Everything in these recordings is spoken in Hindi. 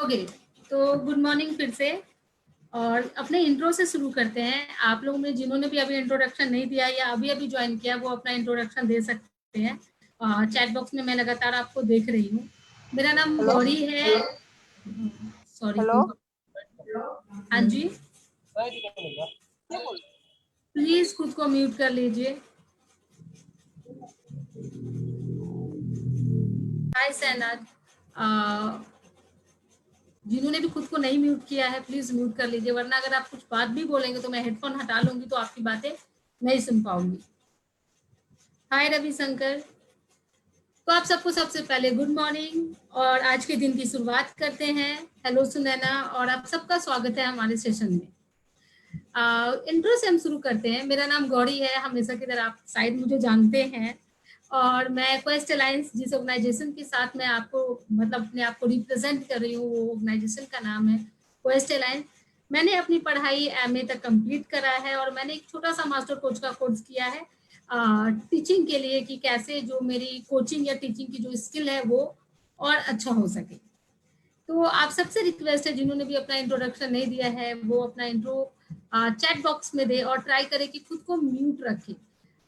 ओके, तो गुड मॉर्निंग फिर से। और अपने इंट्रो से शुरू करते हैं। आप लोगों में जिन्होंने भी अभी इंट्रोडक्शन नहीं दिया या अभी अभी ज्वाइन किया वो अपना इंट्रोडक्शन दे सकते हैं। चैट बॉक्स में मैं लगातार आपको देख रही हूँ। मेरा नाम हेलो गौरी है। Sorry, hello. हाँ जी, प्लीज खुद को म्यूट कर लीजिए। हाय सैनाद, जिन्होंने भी खुद को नहीं म्यूट किया है प्लीज म्यूट कर लीजिए, वरना अगर आप कुछ बात भी बोलेंगे तो मैं हेडफोन हटा लूंगी तो आपकी बातें नहीं सुन पाऊंगी। हाय रविशंकर, तो आप सबको सबसे पहले गुड मॉर्निंग और आज के दिन की शुरुआत करते हैं। हेलो सुनैना, और आप सबका स्वागत है हमारे सेशन में। इंट्रो से हम शुरू करते हैं। मेरा नाम गौरी है, हमेशा की तरह आप शायद मुझे जानते हैं। और मैं क्वेस्ट अलायंस जिस ऑर्गेनाइजेशन के साथ मैं आपको मतलब अपने आप को रिप्रेजेंट कर रही हूँ, वो ऑर्गेनाइजेशन का नाम है क्वेस्ट अलायंस। मैंने अपनी पढ़ाई एमए तक कंप्लीट करा है और मैंने एक छोटा सा मास्टर कोच का कोर्स किया है टीचिंग के लिए, कि कैसे जो मेरी कोचिंग या टीचिंग की जो स्किल है वो और अच्छा हो सके। तो आप सबसे रिक्वेस्ट है जिन्होंने भी अपना इंट्रोडक्शन नहीं दिया है वो अपना इंट्रो चैट बॉक्स में दे और ट्राई करे कि खुद को म्यूट रखे।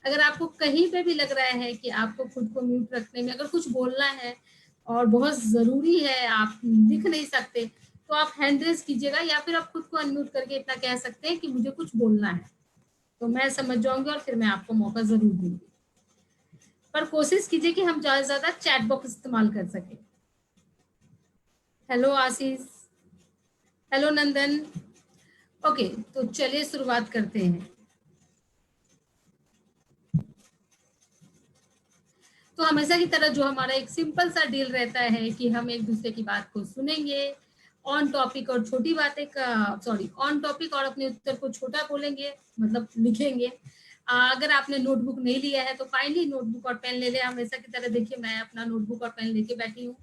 अगर आपको कहीं पे भी लग रहा है कि आपको खुद को म्यूट रखने में अगर कुछ बोलना है और बहुत जरूरी है, आप दिख नहीं सकते, तो आप हैंड रेज कीजिएगा या फिर आप खुद को अनम्यूट करके इतना कह सकते हैं कि मुझे कुछ बोलना है, तो मैं समझ जाऊंगी और फिर मैं आपको मौका जरूर दूंगी। पर कोशिश कीजिए कि हम ज्यादा से ज्यादा चैट बॉक्स इस्तेमाल कर सके। हेलो आशीष, हेलो नंदन। ओके, तो चलिए शुरुआत करते हैं। तो हमेशा की तरह जो हमारा एक सिंपल सा डील रहता है कि हम एक दूसरे की बात को सुनेंगे, ऑन टॉपिक और छोटी बातें का ऑन टॉपिक और अपने उत्तर को छोटा बोलेंगे, मतलब लिखेंगे। अगर आपने नोटबुक नहीं लिया है तो फाइनली नोटबुक और पेन ले ले। हमेशा की तरह देखिए मैं अपना नोटबुक और पेन लेके बैठी हूँ।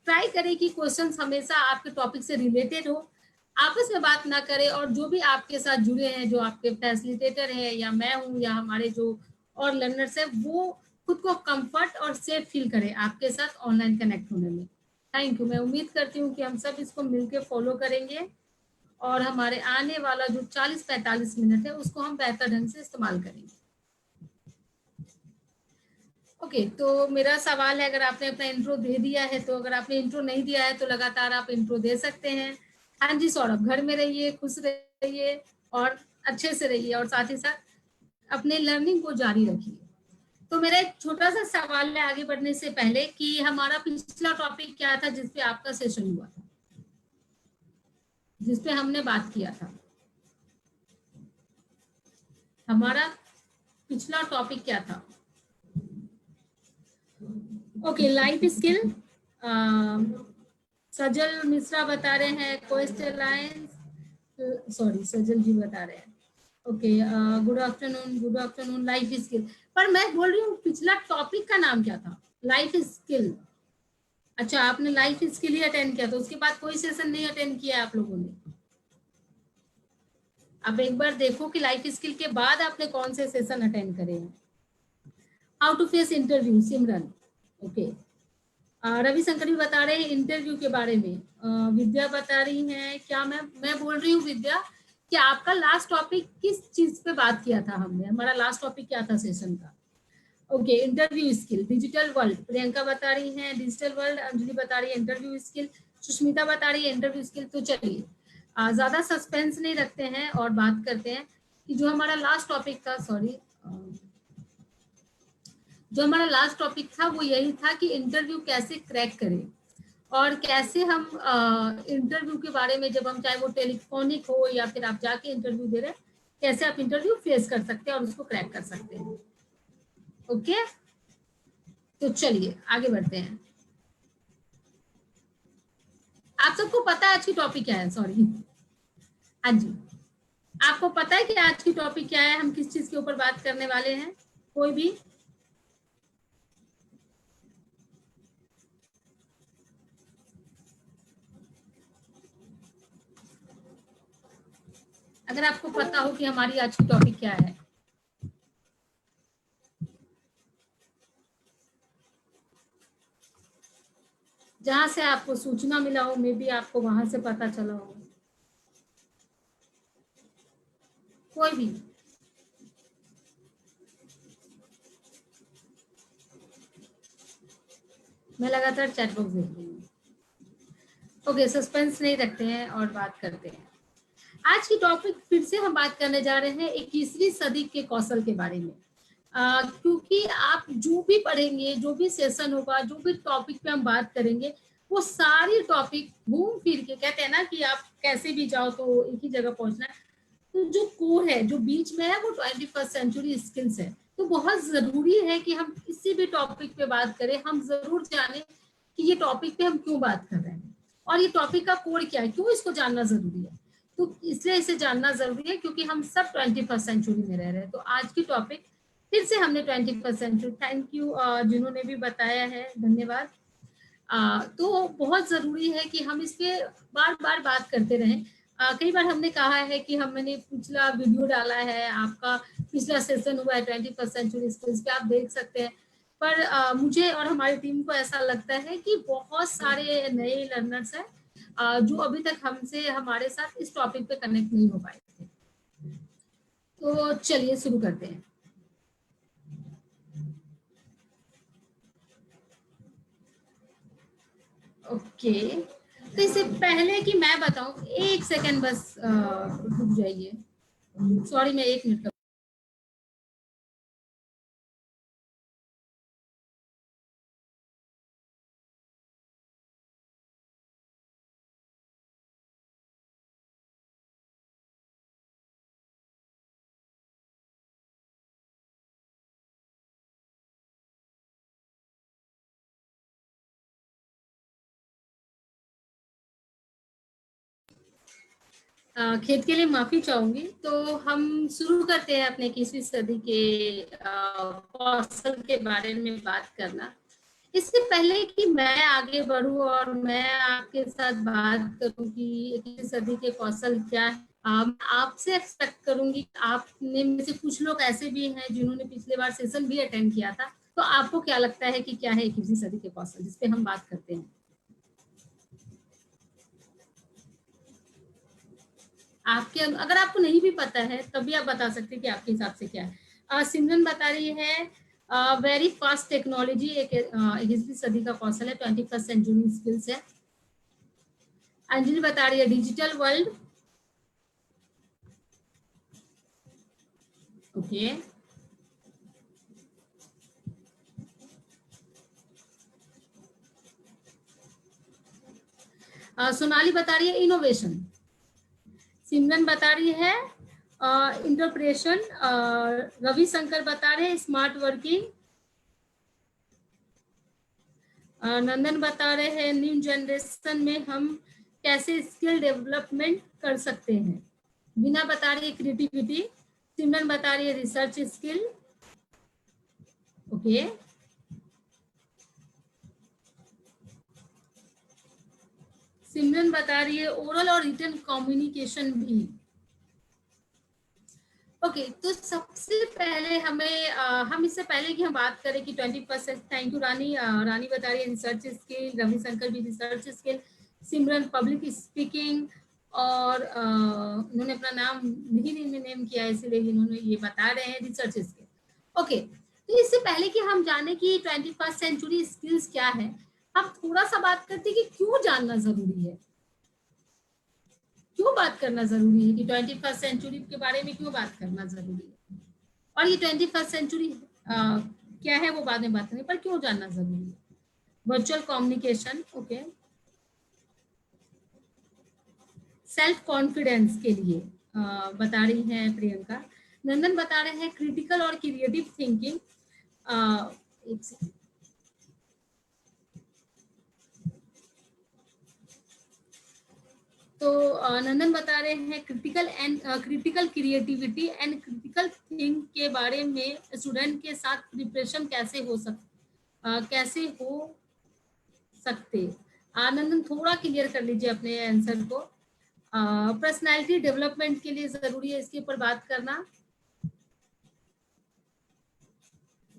ट्राई करें कि क्वेश्चंस हमेशा आपके टॉपिक से रिलेटेड हो, आपस में बात ना करें, और जो भी आपके साथ जुड़े हैं, जो आपके फैसिलिटेटर हैं या मैं हूँ या हमारे जो और लर्नर्स है, वो खुद को कंफर्ट और सेफ फील करें आपके साथ ऑनलाइन कनेक्ट होने में। Thank you. मैं उम्मीद करती हूँ कि हम सब इसको मिलकर फॉलो करेंगे और हमारे आने वाला जो 40-45 मिनट है उसको हम बेहतर ढंग से इस्तेमाल करेंगे। ओके, तो मेरा सवाल है, अगर आपने अपना इंट्रो दे दिया है तो, अगर आपने इंट्रो नहीं दिया है तो लगातार आप इंट्रो दे सकते हैं। हाँ जी सौरभ, घर में रहिए, खुश रहिए और अच्छे से रहिए, और साथ ही साथ अपने लर्निंग को जारी रखिए। तो मेरा एक छोटा सा सवाल है आगे बढ़ने से पहले, कि हमारा पिछला टॉपिक क्या था जिसपे आपका सेशन हुआ था, जिसपे हमने बात किया था? हमारा पिछला टॉपिक क्या था? Okay, life skill. Sajal Mishra बता रहे हैं Quest Alliance, sorry Sajal ji बता रहे हैं। Okay, good afternoon, good afternoon. Life skill, पर मैं बोल रही हूँ पिछला टॉपिक का नाम क्या था? Life skill. अच्छा, आपने लाइफ स्किल ही अटेंड किया, तो उसके बाद कोई सेशन नहीं अटेंड किया आप लोगों ने? अब एक बार देखो कि लाइफ स्किल के बाद आपने कौन से सेशन अटेंड करे हैं। How to face interview, Simran. Okay, Ravishankar भी बता रहे हैं इंटरव्यू के बारे में। विद्या बता रही है, क्या मैं बोल रही हूँ विद्या कि आपका लास्ट टॉपिक किस चीज पे बात किया था हमने? हमारा लास्ट टॉपिक क्या था सेशन का? Okay, interview skill, digital world. Priyanka बता रही है डिजिटल वर्ल्ड, अंजलि बता रही है इंटरव्यू स्किल, सुष्मिता बता रही है इंटरव्यू स्किल। तो चलिए ज्यादा सस्पेंस नहीं रखते हैं और बात करते हैं कि जो हमारा लास्ट टॉपिक था, जो हमारा लास्ट टॉपिक था वो यही था कि इंटरव्यू कैसे क्रैक करें, और कैसे हम इंटरव्यू के बारे में, जब हम चाहे वो टेलीफोनिक हो या फिर आप जाके इंटरव्यू दे रहे हैं, कैसे आप इंटरव्यू फेस कर सकते हैं और उसको क्रैक कर सकते हैं। ओके, तो चलिए आगे बढ़ते हैं। आप सबको पता है आज की टॉपिक क्या है? सॉरी, हाँ जी, आपको पता है कि आज की टॉपिक क्या है, हम किस चीज के ऊपर बात करने वाले हैं? कोई भी? अगर आपको पता हो कि हमारी आज की टॉपिक क्या है। जहां से आपको सूचना मिला हो, मे बी आपको वहां से पता चला हो, कोई भी। मैं लगातार चैट बॉक्स देख रही हूँ। ओके, सस्पेंस नहीं रखते हैं और बात करते हैं। आज की टॉपिक फिर से हम बात करने जा रहे हैं 21वीं सदी के कौशल के बारे में। क्योंकि आप जो भी पढ़ेंगे, जो भी सेशन होगा, जो भी टॉपिक पे हम बात करेंगे, वो सारी टॉपिक घूम फिर के, कहते हैं ना कि आप कैसे भी जाओ तो एक ही जगह पहुंचना है। तो जो कोर है, जो बीच में है, वो 21st सेंचुरी स्किल्स है। तो बहुत जरूरी है कि हम किसी भी टॉपिक पे बात करें, हम जरूर जाने कि ये टॉपिक पे हम क्यों बात कर रहे हैं और ये टॉपिक का कोर क्या है, क्यों इसको जानना जरूरी है। तो इसलिए इसे जानना जरूरी है क्योंकि हम सब 21st सेंचुरी में रह रहे हैं। तो आज की टॉपिक फिर से हमने 21st सेंचुरी, थैंक यू जिन्होंने भी बताया है, धन्यवाद। तो बहुत जरूरी है कि हम इस पे बार बार बात करते रहें। कई बार हमने कहा है कि हमने पिछला वीडियो डाला है, आपका पिछला सेशन हुआ है 21st सेंचुरी स्किल्स पे, आप देख सकते हैं। पर मुझे और हमारी टीम को ऐसा लगता है कि बहुत सारे नए लर्नर्स हैं जो अभी तक हमसे, हमारे साथ इस टॉपिक पे कनेक्ट नहीं हो पाए थे। तो चलिए शुरू करते हैं। ओके, तो इससे पहले कि मैं बताऊं, एक सेकंड बस रुक जाइए। सॉरी, मैं 1 मिनट का। खेत के लिए माफी चाहूंगी। तो हम शुरू करते हैं अपने 21वीं सदी के कौशल के बारे में बात करना। इससे पहले कि मैं आगे बढ़ूं और मैं आपके साथ बात करूं कि 21वीं सदी के कौशल क्या है, आपसे एक्सपेक्ट करूंगी। आपने में से कुछ लोग ऐसे भी हैं जिन्होंने पिछले बार सेशन भी अटेंड किया था। तो आपको क्या लगता है कि क्या है 21वीं सदी के कौशल, जिसपे हम बात करते हैं? आपके, अगर आपको नहीं भी पता है तभी आप बता सकते हैं कि आपके हिसाब से क्या है। सिमरन बता रही है वेरी फास्ट टेक्नोलॉजी एक 21वीं सदी का कौशल है, 21st सेंचुरी स्किल्स है। अंजलि बता रही है डिजिटल वर्ल्ड। ओके, सोनाली बता रही है इनोवेशन। सिमरन बता रही है इंटरप्रेशन। रवि शंकर बता रहे हैं स्मार्ट वर्किंग। नंदन बता रहे हैं न्यू जनरेशन में हम कैसे स्किल डेवलपमेंट कर सकते हैं। बिना बता रही है क्रिएटिविटी। सिमरन बता रही है रिसर्च स्किल। ओके, सिमरन बता रही है ओरल और रिटन कम्युनिकेशन भी। ओके, तो सबसे पहले हमें हम इससे पहले कि हम बात करें कि 21st, थैंक यू रानी। रानी बता रही है रिसर्च स्किल, रविशंकर भी रिसर्च स्किल, सिमरन पब्लिक स्पीकिंग, और उन्होंने अपना नाम नहीं नेम किया है इसलिए इन्होंने ये बता रहे हैं रिसर्च स्किल। ओके, तो इससे पहले कि हम जाने कि 21st सेंचुरी स्किल्स क्या है, हम थोड़ा सा बात करते हैं कि क्यों जानना जरूरी है, क्यों बात करना जरूरी है कि 21st सेंचुरी के बारे में क्यों बात करना जरूरी है। और ये 21st सेंचुरी क्या है वो बाद में बात करेंगे, पर क्यों जानना जरूरी है। Virtual communication, okay, self confidence के लिए बता रही हैं प्रियंका। नंदन बता रहे हैं क्रिटिकल और क्रिएटिव थिंकिंग। एक सेकंड। तो नंदन बता रहे हैं critical creativity and critical think के बारे में स्टूडेंट के साथ प्रिपरेशन कैसे हो सकते। आनंदन थोड़ा क्लियर कर लीजिए अपने आंसर को। पर्सनालिटी डेवलपमेंट के लिए जरूरी है इसके ऊपर बात करना।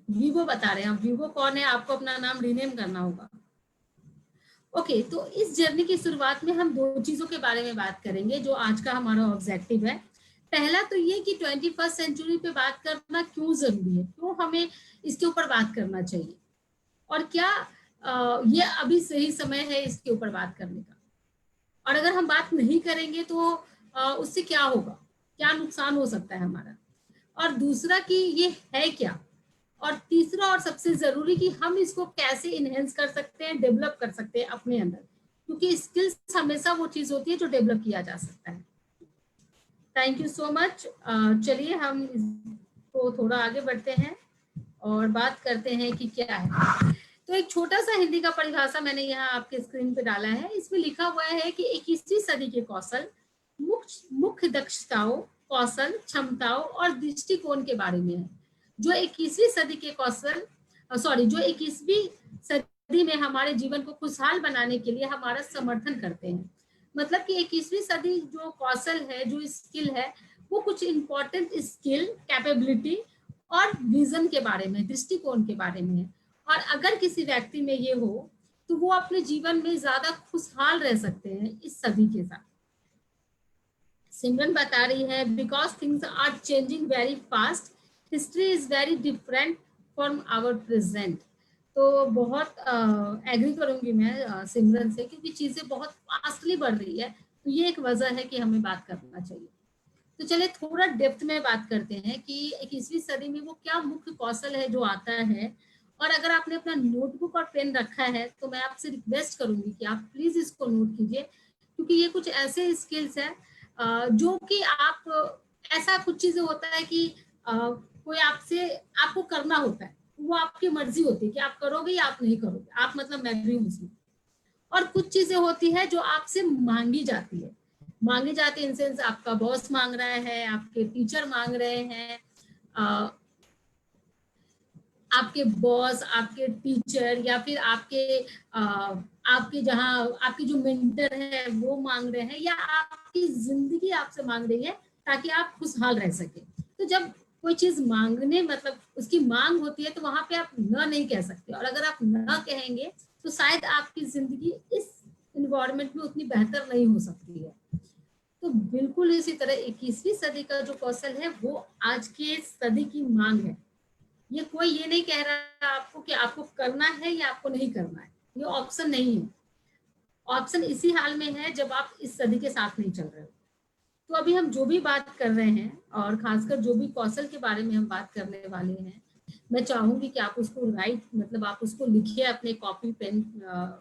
वीवो बता रहे हैं, वीवो कौन है, आपको अपना नाम रीनेम करना होगा। ओके, तो इस जर्नी की शुरुआत में हम दो चीजों के बारे में बात करेंगे जो आज का हमारा ऑब्जेक्टिव है। पहला तो ये कि 21st सेंचुरी पे बात करना क्यों जरूरी है, क्यों हमें इसके ऊपर बात करना चाहिए, और क्या ये अभी सही समय है इसके ऊपर बात करने का, और अगर हम बात नहीं करेंगे तो उससे क्या होगा, क्या नुकसान हो सकता है हमारा, और दूसरा कि ये है क्या, और तीसरा और सबसे जरूरी कि हम इसको कैसे इनहेंस कर सकते हैं, डेवलप कर सकते हैं अपने अंदर, क्योंकि स्किल्स हमेशा वो चीज होती है जो डेवलप किया जा सकता है। Thank you so much. चलिए हम इसको थोड़ा आगे बढ़ते हैं और बात करते हैं कि क्या है। तो एक छोटा सा हिंदी का परिभाषा मैंने यहाँ आपके स्क्रीन पे डाला है। इसमें लिखा हुआ है कि 21वीं सदी के कौशल मुख्य दक्षताओं, कौशल, क्षमताओं और दृष्टिकोण के बारे में है, जो 21वीं सदी के कौशल जो 21वीं सदी में हमारे जीवन को खुशहाल बनाने के लिए हमारा समर्थन करते हैं। मतलब कि 21वीं सदी जो कौशल है, जो स्किल है, वो कुछ इंपॉर्टेंट स्किल, कैपेबिलिटी और विजन के बारे में, दृष्टिकोण के बारे में है। और अगर किसी व्यक्ति में ये हो तो वो अपने जीवन में ज्यादा खुशहाल रह सकते हैं इस सदी के साथ। सिमरन बता रही है because things are changing very fast, history is very different from our present. तो बहुत एग्री करूंगी मैं सिमरन से, क्योंकि चीजें बहुत फास्टली बढ़ रही है, तो ये एक वजह है कि हमें बात करना चाहिए। तो चलिए थोड़ा डेप्थ में बात करते हैं कि 21वीं सदी में वो क्या मुख्य कौशल है जो आता है। और अगर आपने अपना नोटबुक और पेन रखा है तो मैं आपसे रिक्वेस्ट करूंगी कि आप प्लीज इसको नोट कीजिए, क्योंकि ये कुछ ऐसे स्किल्स है जो कि आप, ऐसा कुछ चीजें होता है कि कोई आपसे, आपको करना होता है, वो आपकी मर्जी होती है कि आप करोगे या आप नहीं करोगे, आप मतलब मैं भी हूँ उसमें। और कुछ चीजें होती है जो आपसे मांगी जाती है, मांगी जाती है इन सेंस आपका बॉस मांग रहा है, आपके टीचर मांग रहे हैं, आपके बॉस, आपके टीचर, या फिर आपके जहाँ आपकी जो मेंटर है वो मांग रहे हैं, या आपकी जिंदगी आपसे मांग रही है ताकि आप खुशहाल रह सके। तो जब कोई चीज मांगने मतलब उसकी मांग होती है तो वहां पे आप न नहीं कह सकते, और अगर आप न कहेंगे तो शायद आपकी जिंदगी इस इन्वायरमेंट में उतनी बेहतर नहीं हो सकती है। तो बिल्कुल इसी तरह 21वीं सदी का जो कौशल है वो आज के सदी की मांग है। ये कोई ये नहीं कह रहा आपको कि आपको करना है या आपको नहीं करना है, ये ऑप्शन नहीं है। ऑप्शन इसी हाल में है जब आप इस सदी के साथ नहीं चल रहे हो। तो अभी हम जो भी बात कर रहे हैं और खासकर जो भी कौशल के बारे में हम बात करने वाले हैं, मैं चाहूंगी कि आप उसको राइट मतलब आप उसको लिखिए अपने कॉपी पेन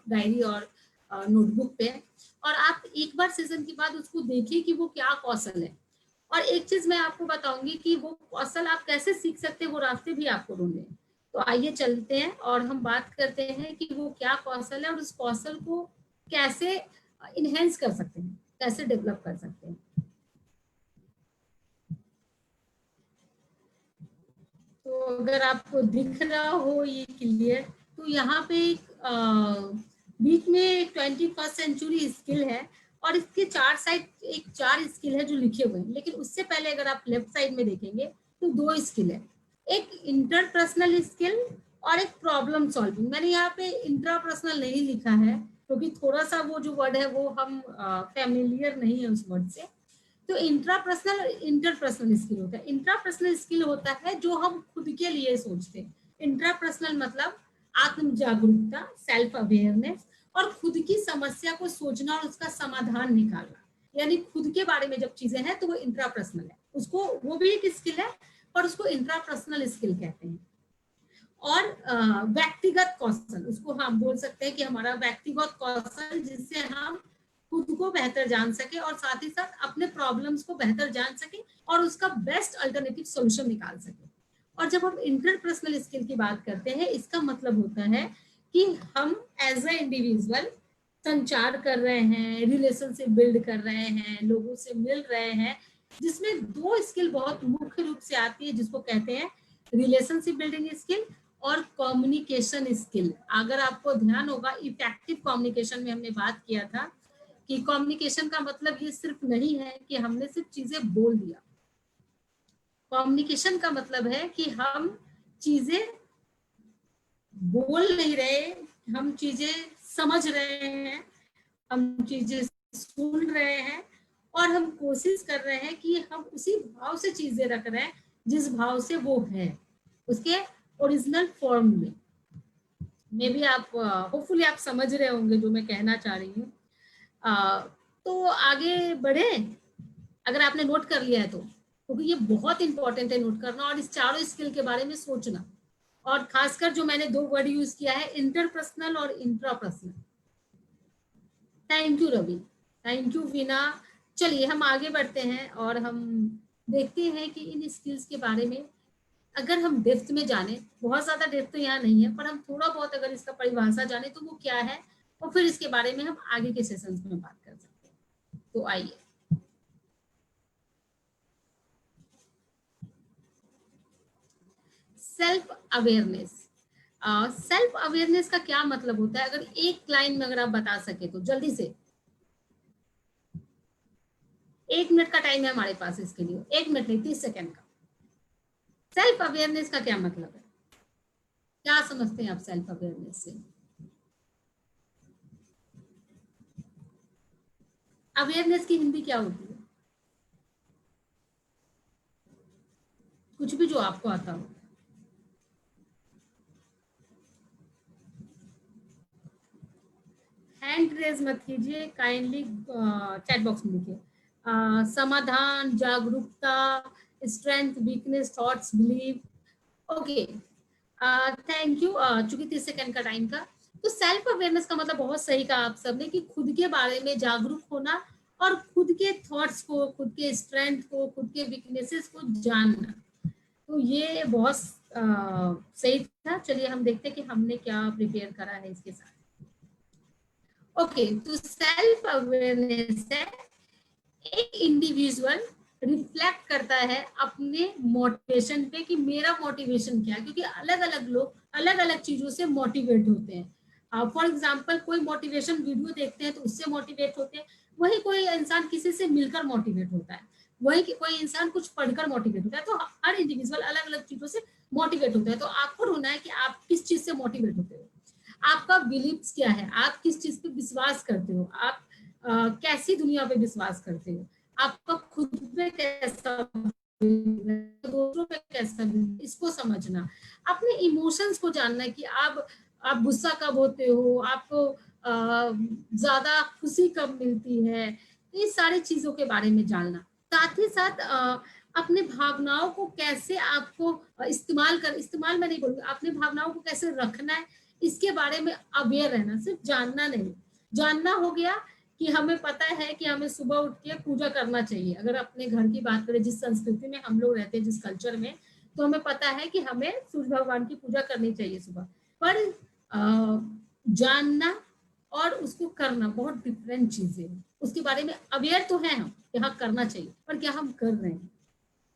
डायरी और नोटबुक पे, और आप एक बार सेशन के बाद उसको देखिए कि वो क्या कौशल है। और एक चीज मैं आपको बताऊंगी कि वो कौशल आप कैसे सीख सकते हैं, वो रास्ते भी आपको ढूंढे। तो आइए चलते हैं और हम बात करते हैं कि वो क्या कौशल है और उस कौशल को कैसे इनहेंस कर सकते हैं, कैसे डेवलप कर सकते हैं। तो अगर आपको दिख रहा हो ये क्लियर, तो यहाँ पे बीच में 21st सेंचुरी स्किल है, और इसके चार साइड एक चार स्किल है जो लिखे हुए हैं, लेकिन उससे पहले अगर आप लेफ्ट साइड में देखेंगे तो दो स्किल है, एक इंटरपर्सनल स्किल और एक प्रॉब्लम सॉल्विंग। मैंने यहाँ पे इंट्रापर्सनल नहीं लिखा है क्योंकि थोड़ा सा वो जो वर्ड है वो हम फैमिलियर नहीं है उस वर्ड से। तो इंट्रापर्सनल इंटरपर्सनल स्किल होता है। इंट्रापर्सनल स्किल होता है जो हम खुद के लिए सोचते हैं। इंट्रापर्सनल मतलब आत्म जागरूकता, सेल्फ अवेयरनेस, और खुद की समस्या को सोचना और उसका समाधान निकालना, यानी खुद के बारे में जब चीजें हैं तो वो इंट्रापर्सनल है, उसको वो भी एक स्किल है और उसको इंट्रापर्सनल स्किल कहते हैं। और व्यक्तिगत कौशल, उसको हम बोल सकते हैं कि हमारा व्यक्तिगत कौशल, जिससे हम खुद को बेहतर जान सके और साथ ही साथ अपने प्रॉब्लम्स को बेहतर जान सके और उसका बेस्ट अल्टरनेटिव सॉल्यूशन निकाल सके। और जब हम इंटरपर्सनल स्किल की बात करते हैं, इसका मतलब होता है कि हम एज ए इंडिविजुअल संचार कर रहे हैं, रिलेशनशिप बिल्ड कर रहे हैं, लोगों से मिल रहे हैं, जिसमें दो स्किल बहुत मुख्य रूप से आती है, जिसको कहते हैं रिलेशनशिप बिल्डिंग स्किल और कम्युनिकेशन स्किल। अगर आपको ध्यान होगा इफेक्टिव कम्युनिकेशन में हमने बात किया था कि कम्युनिकेशन का मतलब ये सिर्फ नहीं है कि हमने सिर्फ चीजें बोल दिया। कम्युनिकेशन का मतलब है कि हम चीजें बोल नहीं रहे, हम चीजें समझ रहे हैं, हम चीजें सुन रहे हैं, और हम कोशिश कर रहे हैं कि हम उसी भाव से चीजें रख रहे हैं जिस भाव से वो है, उसके ओरिजिनल फॉर्म में। मे बी आप होपफुली आप समझ रहे होंगे जो मैं कहना चाह रही हूँ। तो आगे बढ़े, अगर आपने नोट कर लिया है तो, क्योंकि ये बहुत इंपॉर्टेंट है नोट करना और इस चारों स्किल के बारे में सोचना। और खासकर जो मैंने 2 वर्ड यूज किया है, इंटरपर्सनल और intrapersonal. Thank you Ravi, thank you Veena. चलिए हम आगे बढ़ते हैं और हम देखते हैं कि इन स्किल्स के बारे में अगर हम डेप्थ में जाने, बहुत ज्यादा डेप्थ तो यहाँ नहीं है, पर हम थोड़ा बहुत अगर इसका परिभाषा जाने तो वो क्या है, और फिर इसके बारे में हम आगे के सेशंस में बात कर सकते हैं। तो आइए, सेल्फ अवेयरनेस। सेल्फ अवेयरनेस का क्या मतलब होता है, अगर एक लाइन में अगर आप बता सके तो जल्दी से। 1 मिनट का टाइम है हमारे पास इसके लिए, 1 मिनट नहीं 30 सेकेंड का। सेल्फ अवेयरनेस का क्या मतलब है, क्या समझते हैं आप सेल्फ अवेयरनेस से? अवेयरनेस की हिंदी क्या होती है? कुछ भी जो आपको आता हो। हैंड रेज मत कीजिए, काइंडली चैट बॉक्स में लिखिए। समाधान, जागरूकता, strength, weakness, thoughts, believe. Okay, thank you. चूंकि 30 सेकेंड का टाइम था, तो सेल्फ अवेयरनेस का मतलब बहुत सही कहा आप सबने कि खुद के बारे में जागरूक होना और खुद के थॉट्स को, खुद के स्ट्रेंथ को, खुद के वीकनेसेस को जानना। तो ये बहुत सही था। चलिए हम देखते हैं कि हमने क्या प्रिपेयर करा है इसके साथ। ओके, तो सेल्फ अवेयरनेस है एक इंडिविजुअल रिफ्लेक्ट करता है अपने मोटिवेशन पे कि मेरा मोटिवेशन क्या है, क्योंकि अलग अलग लोग अलग अलग चीजों से मोटिवेट होते हैं। फॉर एग्जाम्पल, कोई मोटिवेशन वीडियो देखते हैं तो उससे मोटिवेट होते हैं, वही कोई इंसान किसी से मिलकर मोटिवेट होता है, वही कोई इंसान कुछ पढ़कर मोटिवेट होता है। तो हर इंडिविजुअल अलग अलग चीजों से मोटिवेट होता है। तो आपको ढूंढना है कि आप किस चीज से मोटिवेट होते हो, आपका बिलीव्स क्या है, आप किस चीज पे विश्वास करते हो, आप कैसी दुनिया पे विश्वास करते हो, आपका खुद पे कैसा, दूसरों पे कैसा, इसको समझना, अपने इमोशंस को जानना कि आप गुस्सा कब होते हो, आपको ज्यादा खुशी कब मिलती है, ये सारी चीजों के बारे में जानना। साथ ही साथ अपने भावनाओं को कैसे आपको इस्तेमाल मैं नहीं बोलूंगी, अपने भावनाओं को कैसे रखना है, इसके बारे में अवेयर रहना। सिर्फ जानना नहीं, जानना हो गया कि हमें पता है कि हमें सुबह उठ के पूजा करना चाहिए। अगर अपने घर की बात करें, जिस संस्कृति में हम लोग रहते हैं, जिस कल्चर में, तो हमें पता है कि हमें सूर्य भगवान की पूजा करनी चाहिए सुबह। पर जानना और उसको करना बहुत डिफरेंट चीजें हैं। उसके बारे में अवेयर तो है हम कि हाँ करना चाहिए, पर क्या हम कर रहे हैं?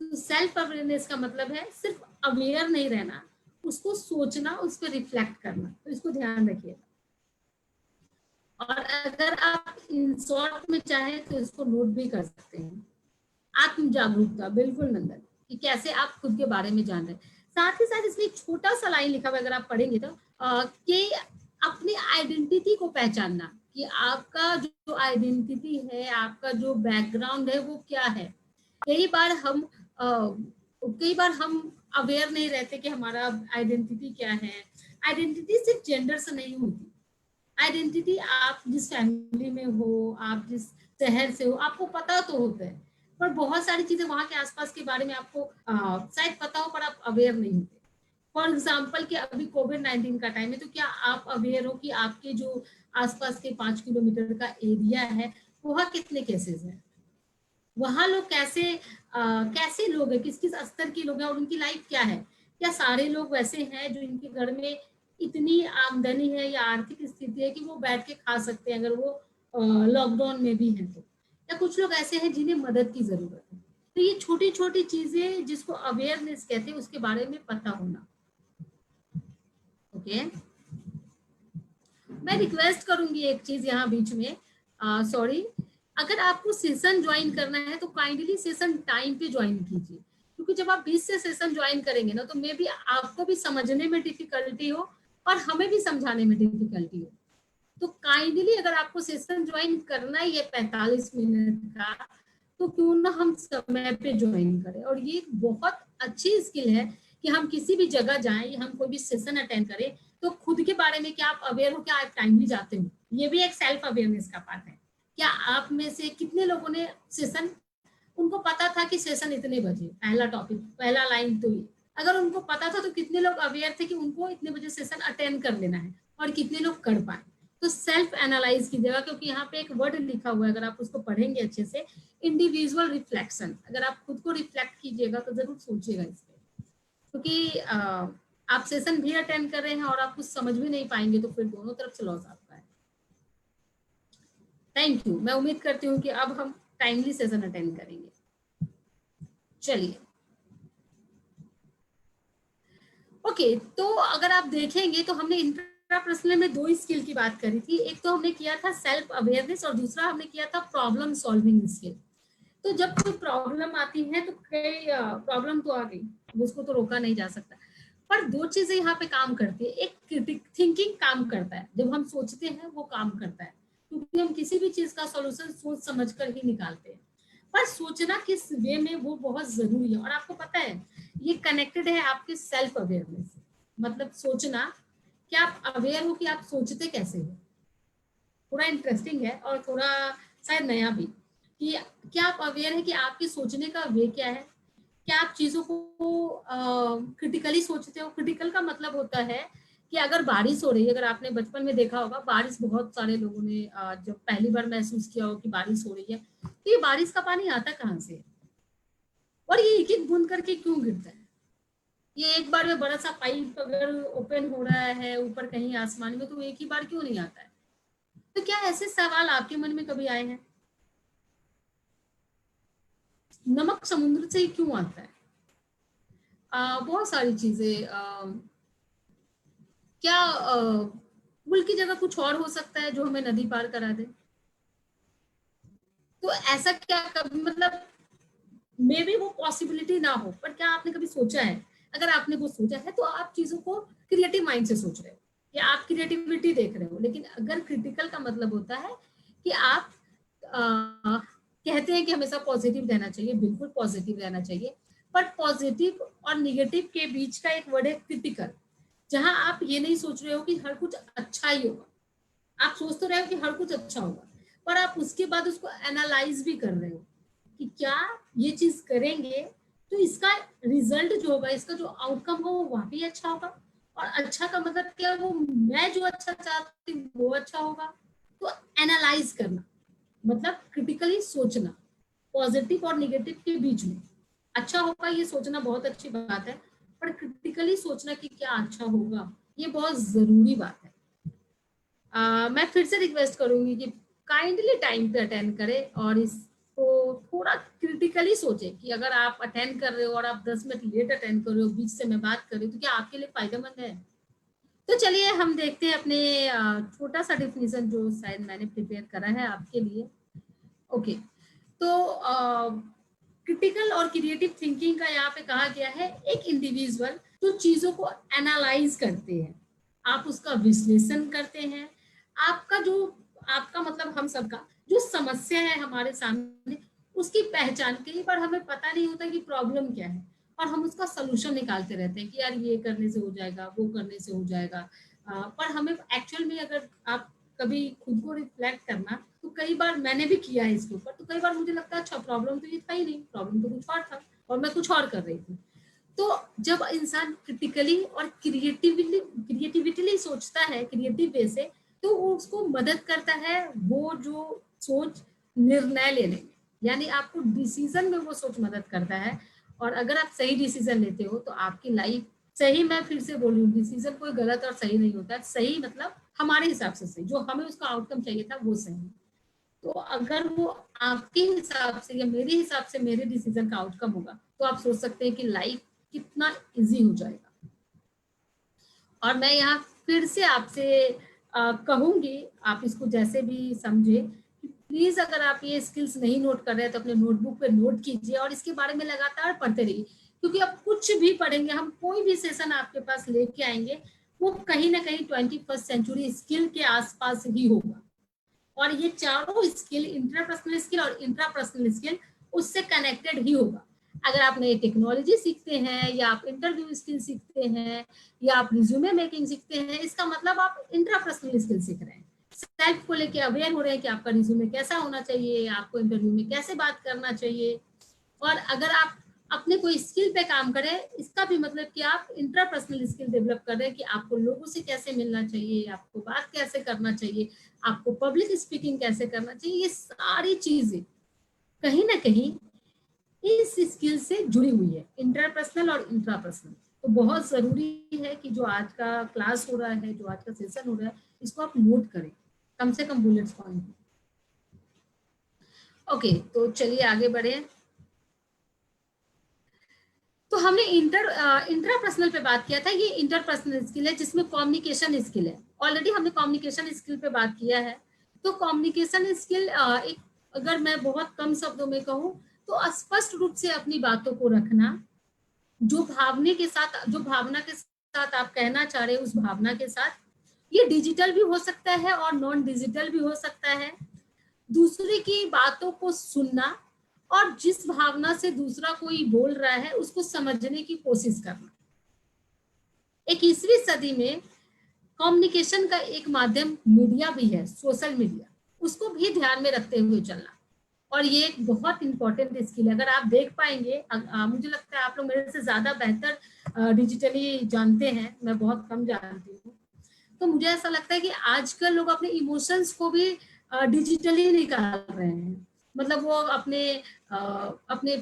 तो सेल्फ अवेयरनेस का मतलब है सिर्फ अवेयर नहीं रहना, उसको सोचना, उस पर रिफ्लेक्ट करना। तो इसको ध्यान रखिएगा। और अगर आप इन शॉर्ट में चाहे तो इसको नोट भी कर सकते हैं। आत्म जागरूकता, बिल्कुल नंदन, कि कैसे आप खुद के बारे में जान रहे हैं। साथ ही साथ इसमें एक छोटा सा लाइन लिखा हुआ, अगर आप पढ़ेंगे तो कि अपनी आइडेंटिटी को पहचानना, कि आपका जो आइडेंटिटी है, आपका जो बैकग्राउंड है वो क्या है। कई बार हम अवेयर नहीं रहते कि हमारा आइडेंटिटी क्या है। आइडेंटिटी सिर्फ जेंडर से नहीं होती। आइडेंटिटी आप जिस फैमिली में हो, आप जिस शहर से हो, आपको पता तो होता है, पर बहुत सारी चीजें वहां के आसपास के बारे में आपको शायद पता हो, पर आप अवेयर नहीं होते। फॉर एग्जाम्पल कि अभी कोविड-19 का टाइम है, तो क्या आप अवेयर हो कि आपके जो आसपास के 5 किलोमीटर का एरिया है, वहाँ कितने केसेस हैं, वहां लोग कैसे लोग हैं, किस किस स्तर के लोग हैं, और उनकी लाइफ क्या है। क्या सारे लोग वैसे हैं जो इनके घर में इतनी आमदनी है या आर्थिक स्थिति है कि वो बैठ के खा सकते हैं, अगर वो लॉकडाउन में भी हैं तो, या कुछ लोग ऐसे हैं जिन्हें मदद की जरूरत है। तो ये छोटी छोटी चीजें जिसको अवेयरनेस कहते हैं, उसके बारे में पता होना। ओके, मैं रिक्वेस्ट करूंगी एक चीज यहाँ बीच में, सॉरी, अगर आपको सेशन ज्वाइन करना है तो काइंडली सेशन टाइम पे ज्वाइन कीजिए, क्योंकि जब आप 20 से सेशन ज्वाइन करेंगे ना, तो मे बी आपको भी समझने में डिफिकल्टी हो और हमें भी समझाने में डिफिकल्टी हो। तो काइंडली अगर आपको सेशन ज्वाइन करना ही है 45 मिनट का, तो क्यों ना हम समय पे ज्वाइन करें। और ये बहुत अच्छी स्किल है कि हम किसी भी जगह जाएं, हम कोई भी सेशन अटेंड करें, तो खुद के बारे में क्या आप अवेयर हो, क्या आप टाइमली जाते हो। ये भी एक सेल्फ अवेयरनेस का पार्ट है। क्या आप में से कितने लोगों ने सेशन, उनको पता था कि सेशन इतने बजे, पहला टॉपिक, पहला लाइन तो ये, अगर उनको पता था तो कितने लोग अवेयर थे कि उनको इतने बजे सेशन अटेंड कर लेना है, और कितने लोग कर पाए। तो सेल्फ एनालाइज कीजिएगा, क्योंकि यहाँ पे एक वर्ड लिखा हुआ है, अगर आप उसको पढ़ेंगे अच्छे से, इंडिविजुअल रिफ्लेक्शन। अगर आप खुद को रिफ्लेक्ट कीजिएगा तो जरूर सोचिएगा इस पे, क्योंकि आप सेशन भी अटेंड कर रहे हैं और आप कुछ समझ भी नहीं पाएंगे, तो फिर दोनों तरफ से लॉस आपका है। Thank you. मैं उम्मीद करती हूँ कि अब हम टाइमली सेशन अटेंड करेंगे। चलिए, ओके, तो अगर आप देखेंगे तो हमने इंट्रापर्सनल में 2 स्किल की बात करी थी। एक तो हमने किया था सेल्फ अवेयरनेस, और दूसरा हमने किया था प्रॉब्लम सॉल्विंग स्किल। तो जब कोई प्रॉब्लम आती है तो कई प्रॉब्लम तो आ गई, उसको तो रोका नहीं जा सकता, पर 2 चीजें यहाँ पे काम करती है। एक क्रिटिक थिंकिंग काम करता है, जब हम सोचते हैं वो काम करता है, क्योंकि हम किसी भी चीज का सॉल्यूशन सोच समझ कर ही निकालते हैं। पर सोचना किस वे में, वो बहुत जरूरी है। और आपको पता है ये कनेक्टेड है आपके सेल्फ अवेयरनेस से। मतलब सोचना, क्या आप अवेयर हो कि आप सोचते कैसे हो। थोड़ा इंटरेस्टिंग है और थोड़ा शायद नया भी, कि क्या आप अवेयर है कि आपके सोचने का वे क्या है। क्या आप चीजों को क्रिटिकली सोचते हो। क्रिटिकल का मतलब होता है कि अगर बारिश हो रही है, अगर आपने बचपन में देखा होगा बारिश, बहुत सारे लोगों ने जब पहली बार महसूस किया हो कि बारिश हो रही है, तो ये बारिश का पानी आता कहाँ से, और ये एक एक बूंद करके क्यों गिरता है। ये एक बार में बड़ा सा पाइप अगर ओपन हो रहा है ऊपर कहीं आसमान में, तो एक ही बार क्यों नहीं आता है। तो क्या ऐसे सवाल आपके मन में कभी आए हैं। नमक समुद्र से ही क्यों आता है। बहुत सारी चीजें, क्या पुल की जगह कुछ और हो सकता है जो हमें नदी पार करा दे। तो ऐसा क्या कभी, मतलब मे बी वो पॉसिबिलिटी ना हो, पर क्या आपने कभी सोचा है। अगर आपने वो सोचा है तो आप चीजों को क्रिएटिव माइंड से सोच रहे हो, या आप क्रिएटिविटी देख रहे हो। लेकिन अगर क्रिटिकल का मतलब होता है कि आप कहते हैं कि हमेशा पॉजिटिव रहना चाहिए, बिल्कुल पॉजिटिव रहना चाहिए, पर पॉजिटिव और निगेटिव के बीच का एक वर्ड है क्रिटिकल, जहां आप ये नहीं सोच रहे हो कि हर कुछ अच्छा ही होगा। आप सोच तो रहे हो कि हर कुछ अच्छा होगा, पर आप उसके बाद उसको एनालाइज भी कर रहे हो कि क्या ये चीज करेंगे तो इसका रिजल्ट जो होगा, इसका जो आउटकम हो वो वाकई अच्छा होगा। और अच्छा का मतलब क्या, वो मैं जो अच्छा चाहती हूँ वो अच्छा होगा। तो एनालाइज करना मतलब क्रिटिकली सोचना, पॉजिटिव और निगेटिव के बीच में। अच्छा होगा ये सोचना बहुत अच्छी बात है, पर क्रिटिकली सोचना कि क्या अच्छा होगा, ये बहुत जरूरी बात है। मैं फिर से रिक्वेस्ट करूंगी कि काइंडली टाइम पे अटेंड करें, और इसको थोड़ा क्रिटिकली सोचें कि अगर आप अटेंड कर रहे हो और आप 10 मिनट लेट अटेंड कर रहे हो, बीच से मैं बात कर रही हूँ, तो क्या आपके लिए फायदेमंद है। तो चलिए हम देखते हैं अपने छोटा सा डिफिनीशन जो शायद मैंने प्रिपेयर करा है आपके लिए। ओके, तो क्रिटिकल और क्रिएटिव थिंकिंग का यहाँ पे कहा गया है, एक इंडिविजुअल जो चीजों को एनालाइज करते हैं, आप उसका विश्लेषण करते हैं। आपका जो, आपका मतलब हम सबका जो समस्या है हमारे सामने, उसकी पहचान, कई बार हमें पता नहीं होता कि प्रॉब्लम क्या है, और हम उसका सोल्यूशन निकालते रहते हैं कि यार ये करने से हो जाएगा, वो करने से हो जाएगा। पर हमें एक्चुअल में अगर आप कभी खुद को रिफ्लेक्ट करना, तो कई बार मैंने भी किया है इसके ऊपर, तो कई बार मुझे लगता है अच्छा प्रॉब्लम तो ये था ही नहीं, प्रॉब्लम तो कुछ और था और मैं कुछ और कर रही थी। तो जब इंसान क्रिटिकली और क्रिएटिविटीली सोचता है, क्रिएटिव वे से, तो वो उसको मदद करता है वो जो सोच निर्णय लेने में, यानी आपको डिसीजन में वो सोच मदद करता है। और अगर आप सही डिसीजन लेते हो तो आपकी लाइफ सही, मैं फिर से बोल रही हूँ, डिसीजन कोई गलत और सही नहीं होता, सही मतलब हमारे हिसाब से सही, जो हमें उसका आउटकम चाहिए था वो सही। तो अगर वो आपके हिसाब से या मेरे हिसाब से मेरे डिसीजन का आउटकम होगा, तो आप सोच सकते हैं कि लाइफ कितना इजी हो जाएगा। और मैं यहाँ फिर से आपसे कहूंगी, आप इसको जैसे भी समझे, कि प्लीज अगर आप ये स्किल्स नहीं नोट कर रहे हैं तो अपने नोटबुक पे नोट कीजिए और इसके बारे में लगातार पढ़ते रहिए। क्योंकि अब कुछ भी पढ़ेंगे हम, कोई भी सेशन आपके पास लेके आएंगे, वो कहीं ना कहीं 21st सेंचुरी स्किल के आसपास ही होगा। और ये चारों स्किल, इंटरपर्सनल स्किल और इंट्रापर्सनल स्किल, उससे कनेक्टेड ही होगा। अगर आप नई टेक्नोलॉजी सीखते हैं या आप इंटरव्यू स्किल सीखते हैं या आप रिज्यूमे मेकिंग सीखते हैं, इसका मतलब आप इंट्रापर्सनल स्किल सीख रहे हैं। सेल्फ को लेके अवेयर हो रहे हैं कि आपका रिज्यूमे कैसा होना चाहिए, आपको इंटरव्यू में कैसे बात करना चाहिए। और अगर आप अपने कोई स्किल पे काम करें, इसका भी मतलब कि आप इंट्रापर्सनल स्किल डेवलप कर रहे हैं कि आपको लोगों से कैसे मिलना चाहिए, आपको बात कैसे करना चाहिए, आपको पब्लिक स्पीकिंग कैसे करना चाहिए। ये सारी चीजें कहीं ना कहीं इस स्किल से जुड़ी हुई है, इंटरपर्सनल और इंट्रापर्सनल। तो बहुत जरूरी है कि जो आज का क्लास हो रहा है, जो आज का सेशन हो रहा है, इसको आप नोट करें, कम से कम बुलेट्स पॉइंट। ओके, तो चलिए आगे बढ़े। तो हमने इंट्रापर्सनल पे बात किया था। ये इंटरपर्सनल स्किल है जिसमें कम्युनिकेशन स्किल है। ऑलरेडी हमने कम्युनिकेशन स्किल पे बात किया है। तो कम्युनिकेशन स्किल एक, अगर मैं बहुत कम शब्दों में कहूँ तो स्पष्ट रूप से अपनी बातों को रखना, जो भावना के साथ आप कहना चाह रहे हैं, उस भावना के साथ। ये डिजिटल भी हो सकता है और नॉन डिजिटल भी हो सकता है। दूसरे की बातों को सुनना और जिस भावना से दूसरा कोई बोल रहा है उसको समझने की कोशिश करना। 21वीं सदी में कम्युनिकेशन का एक माध्यम मीडिया भी है, सोशल मीडिया, उसको भी ध्यान में रखते हुए चलना। और ये एक बहुत इंपॉर्टेंट स्किल है। अगर आप देख पाएंगे, मुझे लगता है आप लोग मेरे से ज्यादा बेहतर डिजिटली जानते हैं, मैं बहुत कम जानती हूँ। तो मुझे ऐसा लगता है कि आजकल लोग अपने इमोशंस को भी डिजिटली निकाल रहे हैं। मतलब वो अपने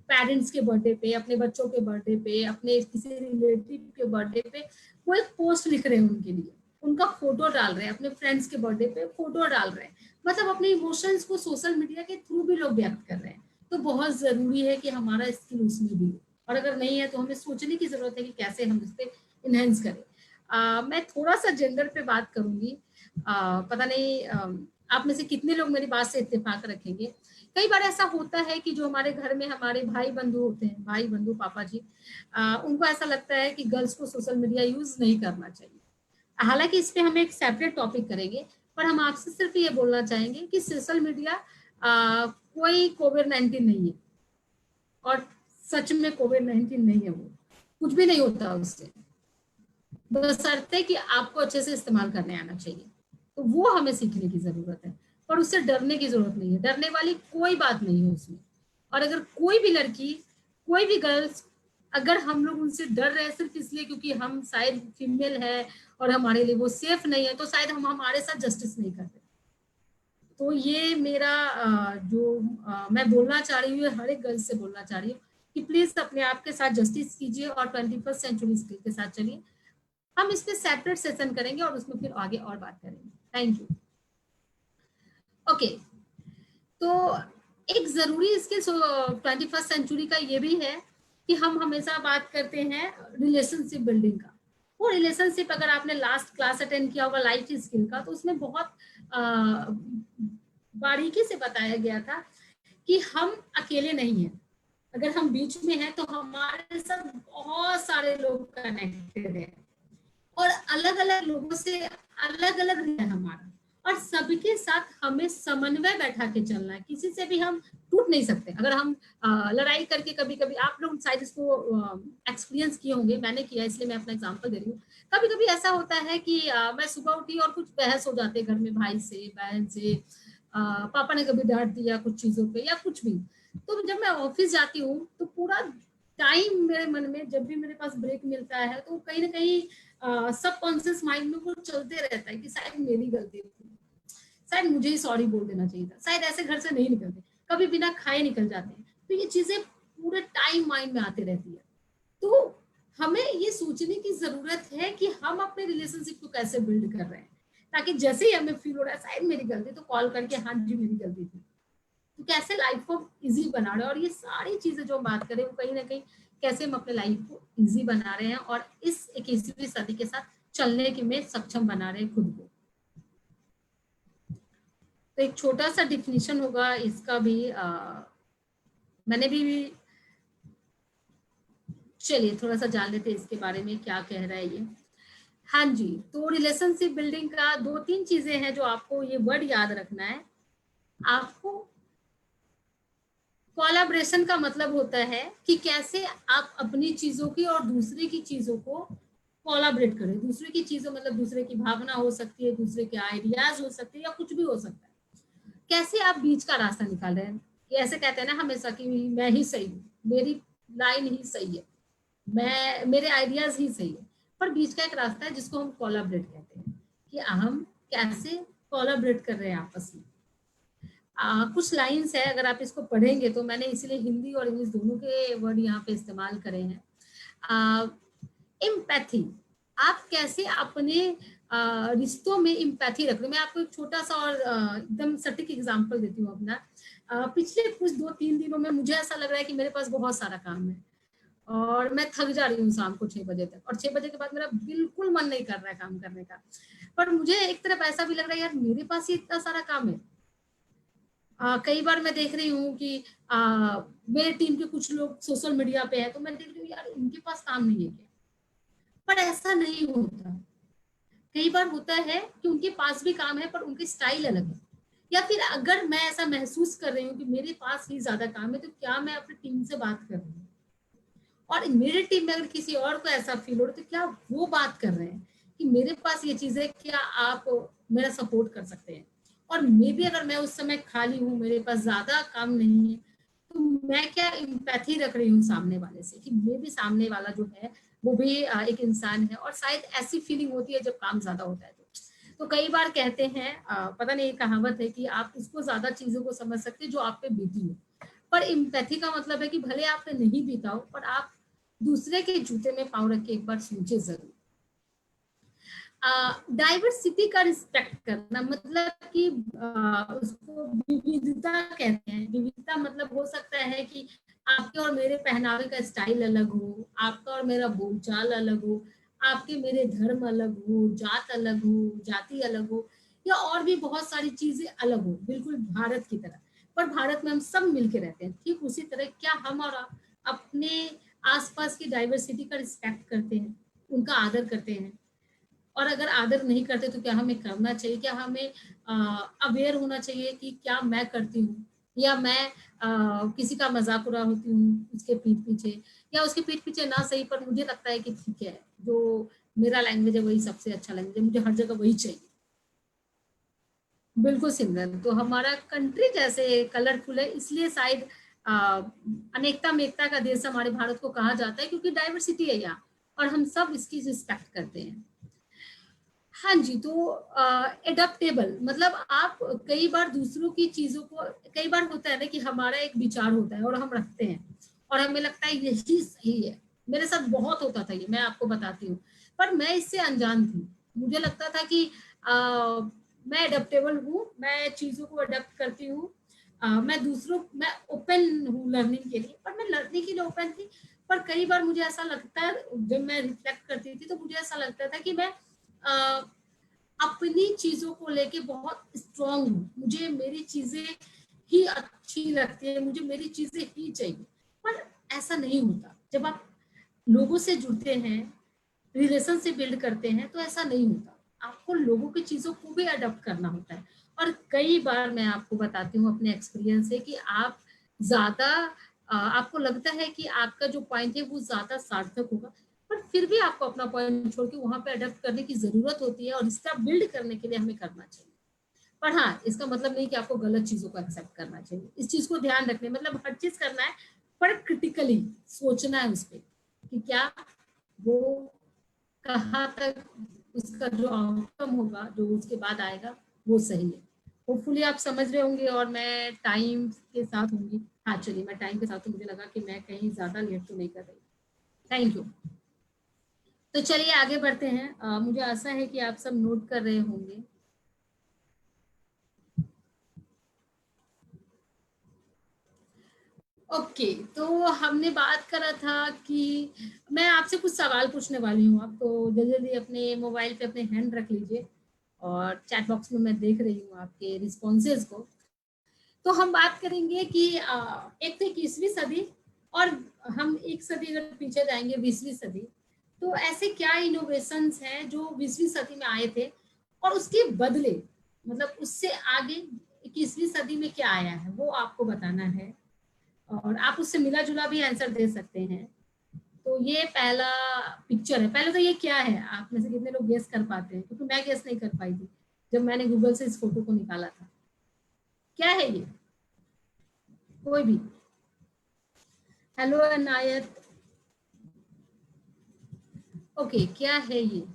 पेरेंट्स के बर्थडे पे, अपने बच्चों के बर्थडे पे, अपने किसी रिलेटिव के बर्थडे पे वो एक पोस्ट लिख रहे हैं उनके लिए, उनका फोटो डाल रहे हैं, अपने फ्रेंड्स के बर्थडे पे फोटो डाल रहे हैं। मतलब अपने इमोशंस को सोशल मीडिया के थ्रू भी लोग व्यक्त कर रहे हैं। तो बहुत जरूरी है कि हमारा स्किल उसमें भी हो, और अगर नहीं है तो हमें सोचने की जरूरत है कि कैसे हम इस पे इनहेंस करें। मैं थोड़ा सा जेंडर पे बात करूंगी। पता नहीं आप में से कितने लोग मेरी बात से इत्तेफाक रखेंगे। कई बार ऐसा होता है कि जो हमारे घर में हमारे भाई बंधु होते हैं, भाई बंधु पापा जी, उनको ऐसा लगता है कि गर्ल्स को सोशल मीडिया यूज नहीं करना चाहिए। हालांकि इस पे हम एक सेपरेट टॉपिक करेंगे, पर हम आपसे सिर्फ ये बोलना चाहेंगे कि सोशल मीडिया कोई कोविड-19 नहीं है, और सच में कोविड-19 नहीं है। वो कुछ भी नहीं होता उससे, बशर्ते कि आपको अच्छे से इस्तेमाल करने आना चाहिए। तो वो हमें सीखने की जरूरत है, पर उससे डरने की जरूरत नहीं है। डरने वाली कोई बात नहीं है उसमें। और अगर कोई भी लड़की, कोई भी गर्ल्स, अगर हम लोग उनसे डर रहे हैं सिर्फ इसलिए क्योंकि हम शायद फीमेल है और हमारे लिए वो सेफ नहीं है, तो शायद हम हमारे साथ जस्टिस नहीं करते। तो ये मेरा मैं बोलना चाह रही हूँ, हर एक गर्ल्स से बोलना चाह रही हूँ कि प्लीज अपने आप के साथ जस्टिस कीजिए और 21st सेंचुरी स्किल के साथ चलिए। हम इस पे सेपरेट सेशन करेंगे और उसमें फिर आगे और बात करेंगे। Thank you. ओके, तो एक जरूरी स्किल 21st सेंचुरी का ये भी है कि हम हमेशा बात करते हैं रिलेशनशिप बिल्डिंग का। वो रिलेशनशिप, अगर आपने लास्ट क्लास अटेंड किया होगा लाइफ स्किल का, तो उसमें बहुत बारीकी से बताया गया था कि हम अकेले नहीं हैं। अगर हम बीच में हैं तो हमारे साथ बहुत सारे लोग कनेक्टेड हैं, और अलग अलग लोगों से अलग अलग है हमारा, और सबके साथ हमें समन्वय बैठा के चलना है। किसी से भी हम टूट नहीं सकते। अगर हम लड़ाई करके, कभी कभी आप लोग शायद इसको एक्सपीरियंस किए होंगे, मैंने किया इसलिए मैं अपना एग्जांपल दे रही हूँ। कभी कभी ऐसा होता है कि मैं सुबह उठी और कुछ बहस हो जाते घर में, भाई से, बहन से, पापा ने कभी डांट दिया कुछ चीजों पे या कुछ भी। तो जब मैं ऑफिस जाती हूँ तो पूरा टाइम मेरे मन में, जब भी मेरे पास ब्रेक मिलता है, तो कहीं ना कहीं सबकॉन्शियस माइंड में वो चलते रहता है कि शायद मेरी गलती थी, शायद मुझे ही सॉरी बोल देना चाहिए था, शायद ऐसे घर से नहीं निकलते, कभी बिना खाए निकल जाते हैं। तो ये चीजें पूरे टाइम माइंड में आती रहती है। तो हमें ये सोचने की जरूरत है कि हम अपने रिलेशनशिप को कैसे बिल्ड कर रहे हैं, ताकि जैसे ही हमें फील हो रहा है शायद मेरी गलती, तो कॉल करके हाँ जी मेरी गलती थी। तो कैसे लाइफ को इजी बना रहे हैं, और ये सारी चीजें जो हम बात करें वो कहीं ना कहीं कैसे हम अपने लाइफ को इजी बना रहे हैं और इस 21वीं सदी के साथ चलने के में सक्षम बना रहे हैं खुद को। तो एक छोटा सा डिफिनीशन होगा इसका भी, मैंने भी, चलिए थोड़ा सा जान लेते हैं इसके बारे में क्या कह रहा है ये। हाँ जी, तो रिलेशनशिप बिल्डिंग का 2-3 चीजें हैं जो आपको ये वर्ड याद रखना है। आपको कोलैबोरेशन का मतलब होता है कि कैसे आप अपनी चीजों की और दूसरे की चीजों को कोलैबोरेट करें। दूसरे की चीजों मतलब दूसरे की भावना हो सकती है, दूसरे के आइडियाज हो सकते हैं या कुछ भी हो सकता है। कैसे आप बीच का रास्ता निकाल रहे हैं। ये ऐसे कहते हैं ना हमेशा कि मैं ही सही हूँ, मेरी लाइन ही सही है, मैं मेरे आइडियाज ही सही है। पर बीच का एक रास्ता है जिसको हम कोलैबोरेट कहते हैं, कि हम कैसे कोलैबोरेट कर रहे हैं आपस में। कुछ लाइंस है, अगर आप इसको पढ़ेंगे तो मैंने इसलिए हिंदी और इंग्लिश दोनों के वर्ड यहाँ पे इस्तेमाल करे हैं। इम्पैथी, आप कैसे अपने रिश्तों में इम्पैथी रख रहे हो। मैं आपको एक छोटा सा और एकदम सटीक एग्जांपल देती हूँ अपना। पिछले कुछ 2-3 दिनों में मुझे ऐसा लग रहा है कि मेरे पास बहुत सारा काम है और मैं थक जा रही हूँ शाम को 6 बजे तक, और 6 बजे के बाद मेरा बिल्कुल मन नहीं कर रहा है काम करने का। पर मुझे एक तरफ ऐसा भी लग रहा है यार मेरे पास ही इतना सारा काम है। कई बार मैं देख रही हूँ कि मेरे टीम के कुछ लोग सोशल मीडिया पे है, तो मैं देख रही हूँ यार इनके पास काम नहीं है क्या। पर ऐसा नहीं होता। कई बार होता है कि उनके पास भी काम है पर उनकी स्टाइल अलग है। या फिर अगर मैं ऐसा महसूस कर रही हूँ कि मेरे पास ही ज्यादा काम है, तो क्या मैं अपनी टीम से बात कर रही हूँ, और मेरे टीम में अगर किसी और को ऐसा फील हो रहा है तो क्या वो बात कर रहे हैं कि मेरे पास ये चीज है, क्या आप मेरा सपोर्ट कर सकते हैं। और मे भी अगर मैं उस समय खाली हूँ, मेरे पास ज्यादा काम नहीं है, तो मैं क्या इम्पैथी रख रही हूँ सामने वाले से, कि मे भी सामने वाला जो है वो भी एक इंसान है। और शायद ऐसी फीलिंग होती है जब काम ज्यादा होता है तो कई बार कहते हैं पता नहीं, कहावत है कि आप उसको ज्यादा चीजों को समझ सकते जो आप पे बीती हो। पर इम्पैथी का मतलब है कि भले आपने नहीं बीता हो, पर आप दूसरे के जूते में पाँव रख के एक बार सोचे जरूर। डाइवर्सिटी का रिस्पेक्ट करना मतलब कि उसको विविधता कहते हैं। विविधता मतलब हो सकता है कि आपके और मेरे पहनावे का स्टाइल अलग हो, आपका और मेरा बोलचाल अलग हो, आपके मेरे धर्म अलग हो, जात अलग हो, जाति अलग हो, या और भी बहुत सारी चीजें अलग हो, बिल्कुल भारत की तरह। पर भारत में हम सब मिलके रहते हैं। ठीक उसी तरह क्या हम और आप अपने आसपास की डाइवर्सिटी का रिस्पेक्ट करते हैं, उनका आदर करते हैं। और अगर आदर नहीं करते तो क्या हमें करना चाहिए, क्या हमें अवेयर होना चाहिए कि क्या मैं करती हूँ, या मैं किसी का मजाक उड़ा होती हूँ उसके पीठ पीछे, या उसके पीठ पीछे ना सही पर मुझे लगता है कि ठीक है, जो मेरा लैंग्वेज है वही सबसे अच्छा लैंग्वेज है, मुझे हर जगह वही चाहिए। बिल्कुल सिमरन, तो हमारा कंट्री जैसे कलरफुल है इसलिए शायद अनेकता में एकता का देश हमारे भारत को कहा जाता है, क्योंकि डाइवर्सिटी है यहाँ और हम सब इसकी रिस्पेक्ट करते हैं। हाँ जी, तो एडप्टेबल मतलब आप कई बार दूसरों की चीजों को, कई बार होता है ना कि हमारा एक विचार होता है और हम रखते हैं और हमें लगता है यही सही है। मेरे साथ बहुत होता था ये, मैं आपको बताती हूँ। पर मैं इससे अनजान थी। मुझे लगता था कि मैं एडेप्टेबल हूँ, मैं चीजों को अडेप्ट करती हूँ, मैं ओपन हूँ लर्निंग के लिए। पर मैं लर्निंग के लिए ओपन थी, पर कई बार मुझे ऐसा लगता है, जब मैं रिफ्लेक्ट करती थी तो मुझे ऐसा लगता था कि मैं अ, अपनी चीजों को लेके बहुत स्ट्रांग हूँ, मुझे मेरी चीजें ही अच्छी लगती है, मुझे मेरी चीजें ही चाहिए। पर ऐसा नहीं होता। जब आप लोगों से जुड़ते हैं, रिलेशन से बिल्ड करते हैं, तो ऐसा नहीं होता। आपको लोगों की चीजों को भी अडॉप्ट करना होता है। और कई बार मैं आपको बताती हूँ अपने एक्सपीरियंस से कि आप ज्यादा आपको लगता है कि आपका जो पॉइंट है वो ज्यादा सार्थक होगा, पर फिर भी आपको अपना पॉइंट छोड़ के वहां पे अडॉप्ट करने की जरूरत होती है, और इसका बिल्ड करने के लिए हमें करना चाहिए। पर हाँ, इसका मतलब नहीं कि आपको गलत चीजों को एक्सेप्ट करना चाहिए। इस चीज को ध्यान रखने, मतलब हर चीज करना है पर क्रिटिकली सोचना है उस पर कि क्या वो कहाँ तक उसका जो आउटकम होगा, जो उसके बाद आएगा, वो सही है। होपफुली आप समझ रहे होंगे और मैं टाइम के साथ होंगी। हाँ चलिए, मैं टाइम के साथ हूँ, मुझे लगा कि मैं कहीं ज्यादा लेट तो नहीं कर रही। Thank you. तो चलिए आगे बढ़ते हैं। मुझे आशा है कि आप सब नोट कर रहे होंगे। ओके, तो हमने बात करा था कि मैं आपसे कुछ सवाल पूछने वाली हूँ। आप तो जल्दी जल्दी अपने मोबाइल पे अपने हैंड रख लीजिए, और चैट बॉक्स में मैं देख रही हूँ आपके रिस्पॉन्सेज को। तो हम बात करेंगे कि एक तो 21वीं सदी, और हम एक सदी अगर पीछे जाएंगे 20वीं सदी, तो ऐसे क्या इनोवेशंस हैं जो 20वीं सदी में आए थे और उसके बदले मतलब उससे आगे 21वीं सदी में क्या आया है वो आपको बताना है, और आप उससे मिला जुला भी आंसर दे सकते हैं। तो ये पहला पिक्चर है। पहले तो ये क्या है, आप में से कितने लोग गेस कर पाते हैं, क्योंकि मैं गेस नहीं कर पाई थी जब मैंने गूगल से इस फोटो को निकाला था। क्या है ये? कोई भी? हेलो अनायत। ओके, क्या है ये?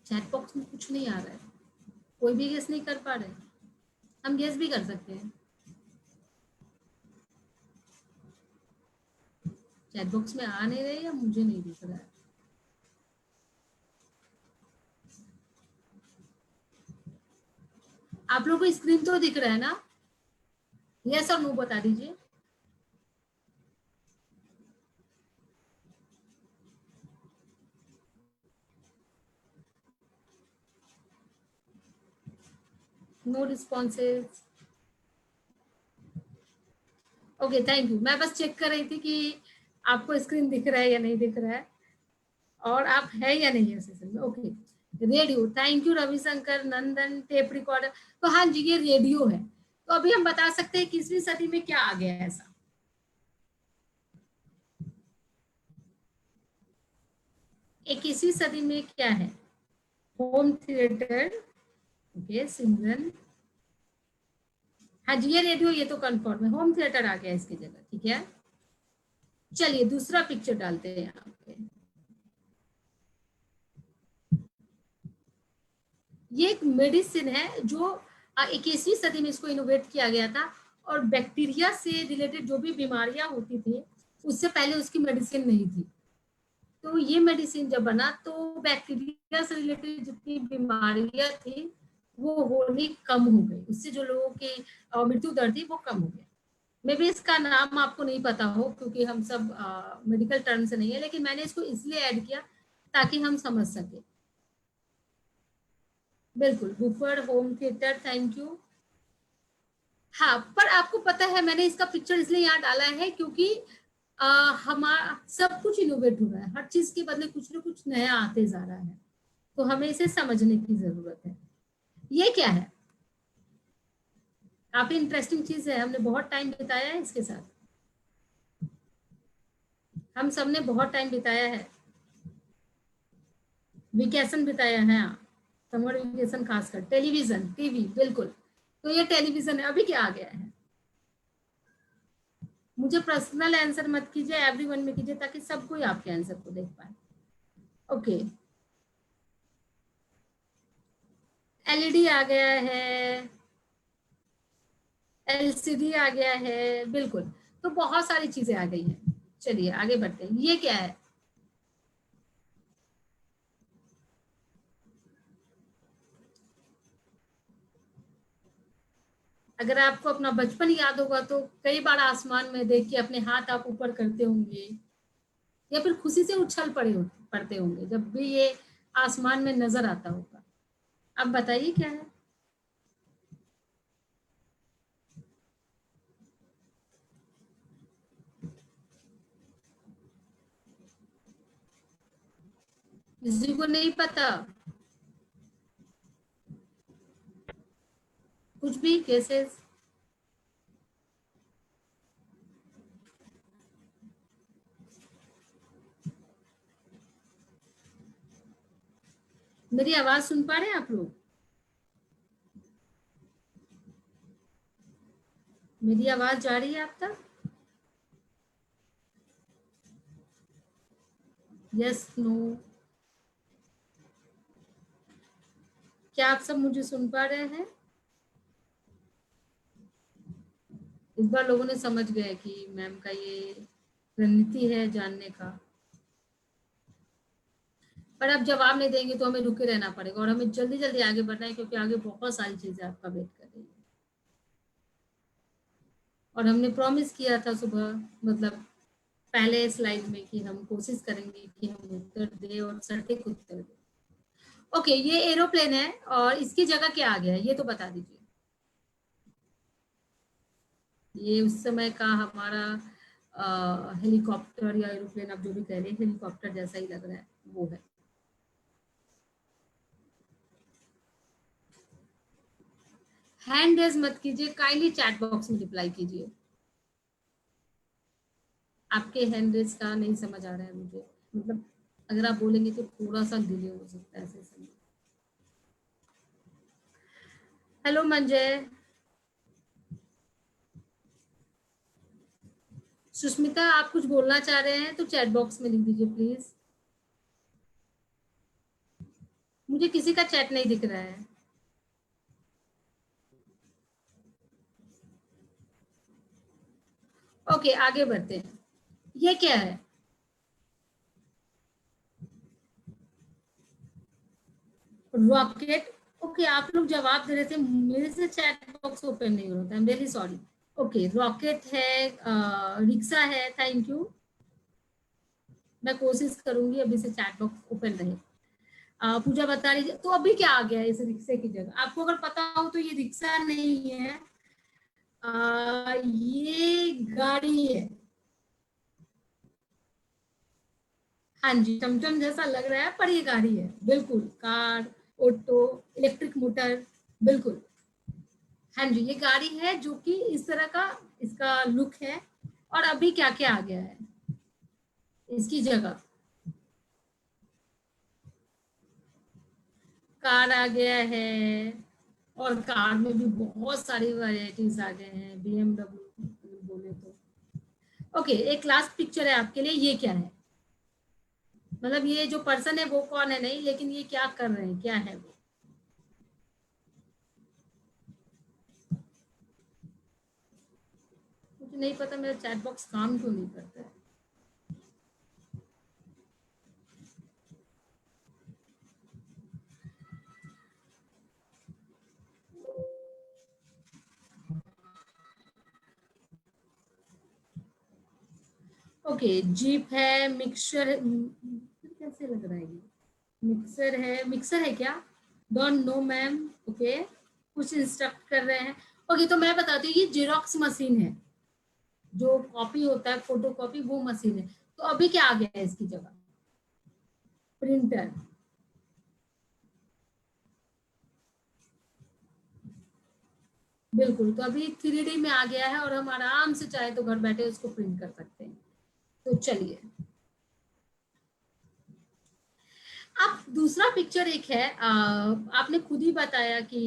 चैट बॉक्स में कुछ नहीं आ रहा है, कोई भी गेस नहीं कर पा रहे। हम गेस भी कर सकते हैं। चैट बॉक्स में आ नहीं रहे या मुझे नहीं दिख रहा है? आप लोगों को स्क्रीन तो दिख रहा है ना? यस और नो बता दीजिए। No responses. Okay, thank you. मैं बस चेक कर रही थी कि आपको स्क्रीन दिख रहा है या नहीं दिख रहा है, और आप है या नहीं है सेशन में। Okay, radio, thank you Ravishankar Nandan. Tape recorder, तो हाँ जी ये रेडियो है। तो अभी हम बता सकते हैं 21वीं सदी में क्या आ गया है ऐसा। 21वीं सदी में क्या है? Home theatre. ओके सिमरन। हाँ जी ये रेडियो, ये तो कंफर्म है, होम थिएटर आ गया इसकी जगह। ठीक है, चलिए दूसरा पिक्चर डालते हैं यहाँ पे। ये एक मेडिसिन है जो 21वीं सदी में इसको इनोवेट किया गया था, और बैक्टीरिया से रिलेटेड जो भी बीमारियां होती थी उससे पहले उसकी मेडिसिन नहीं थी। तो ये मेडिसिन जब बना तो बैक्टीरिया से रिलेटेड जितनी बीमारियां थी वो होनी कम हो गई, उससे जो लोगों की मृत्यु दर थी वो कम हो गई। मे भी इसका नाम आपको नहीं पता हो क्योंकि हम सब मेडिकल टर्म से नहीं है, लेकिन मैंने इसको इसलिए ऐड किया ताकि हम समझ सके। बिल्कुल, woofer home theatre, thank you. हाँ, पर आपको पता है मैंने इसका पिक्चर इसलिए यहाँ डाला है क्योंकि हमारा सब कुछ इनोवेट हो रहा है, हर चीज के बदले कुछ ना कुछ नया आते जा रहा है, तो हमें इसे समझने की जरूरत है। ये क्या है? काफी इंटरेस्टिंग चीज है, हमने बहुत टाइम बिताया है इसके साथ, हम सबने बहुत टाइम बिताया है, वेकेशन बिताया है। समर वेकेशन खासकर। टेलीविजन, टीवी, बिल्कुल। तो ये टेलीविजन है। अभी क्या आ गया है? मुझे पर्सनल आंसर मत कीजिए, एवरीवन में कीजिए ताकि सब कोई आपके आंसर को देख पाए। ओके, एलईडी आ गया है, एलसीडी आ गया है, बिल्कुल। तो बहुत सारी चीजें आ गई हैं। चलिए आगे बढ़ते हैं। ये क्या है? अगर आपको अपना बचपन याद होगा तो कई बार आसमान में देख के अपने हाथ आप ऊपर करते होंगे, या फिर खुशी से उछल पड़ते होंगे जब भी ये आसमान में नजर आता होगा। अब बताइए क्या है? किसी को नहीं पता? कुछ भी केसेस? मेरी आवाज सुन पा रहे हैं आप लोग? मेरी आवाज जा रही है आप तक? Yes, no? क्या आप सब मुझे सुन पा रहे हैं? इस बार लोगों ने समझ गए कि मैम का ये रणनीति है जानने का। पर अब जवाब नहीं देंगे तो हमें रुके रहना पड़ेगा, और हमें जल्दी जल्दी आगे बढ़ना है क्योंकि आगे बहुत सारी चीजें आपका वेट कर रही है। और हमने प्रॉमिस किया था सुबह, मतलब पहले स्लाइड में, कि हम कोशिश करेंगे कि हम उत्तर दे और सटीक उत्तर दे। ओके, ये एरोप्लेन है और इसकी जगह क्या आ गया है ये तो बता दीजिए। ये उस समय का हमारा हेलीकॉप्टर या एरोप्लेन, आप जो भी कह रहे हैं, हेलीकॉप्टर जैसा ही लग रहा है, वो है। हैंड रेज मत कीजिए, काइंडली चैट बॉक्स में रिप्लाई कीजिए। आपके हैंड रेज का नहीं समझ आ रहा है मुझे, मतलब अगर आप बोलेंगे तो थोड़ा सा डिले हो सकता है ऐसे समय। हेलो मंजय। सुष्मिता, आप कुछ बोलना चाह रहे हैं तो चैट बॉक्स में लिख दीजिए प्लीज। मुझे किसी का चैट नहीं दिख रहा है। ओके, आगे बढ़ते हैं। ये क्या है? रॉकेट। ओके, आप लोग जवाब दे रहे थे, मेरे से चैट बॉक्स ओपन नहीं हो रहा था, I am really sorry. Okay, rocket है, रिक्शा है, थैंक यू। मैं कोशिश करूंगी अभी से चैट बॉक्स ओपन रहे। पूजा बता रही है, तो अभी क्या आ गया है इस रिक्शे की जगह? आपको अगर पता हो तो ये रिक्शा नहीं है, ये गाड़ी है। हाँ जी, टमटम जैसा लग रहा है पर ये गाड़ी है, बिल्कुल। कार, ऑटो, इलेक्ट्रिक मोटर, बिल्कुल। हाँ जी, ये गाड़ी है जो कि इस तरह का इसका लुक है। और अभी क्या क्या आ गया है इसकी जगह? कार आ गया है, और कार में भी बहुत सारी वैरायटीज आ गए हैं, BMW बोले तो। ओके, एक लास्ट पिक्चर है आपके लिए, ये क्या है? मतलब ये जो पर्सन है वो कौन है नहीं, लेकिन ये क्या कर रहे हैं, क्या है वो? मुझे नहीं पता, मेरा चैट बॉक्स काम क्यों नहीं करता है। ओके, जीप है, मिक्सर कैसे लग रहा है ये? मिक्सर है, मिक्सर है क्या? Don't know ma'am. ओके, कुछ इंस्ट्रक्ट कर रहे हैं। ओके, तो मैं बताती हूँ, ये जेरोक्स मशीन है, जो कॉपी होता है, फोटो कॉपी, वो मशीन है। तो अभी क्या आ गया है इसकी जगह? प्रिंटर। बिल्कुल, तो अभी 3D में आ गया है और हम आराम से चाहे तो घर बैठे उसको प्रिंट कर सकते हैं। तो चलिए, आप दूसरा पिक्चर एक है, आपने खुद ही बताया कि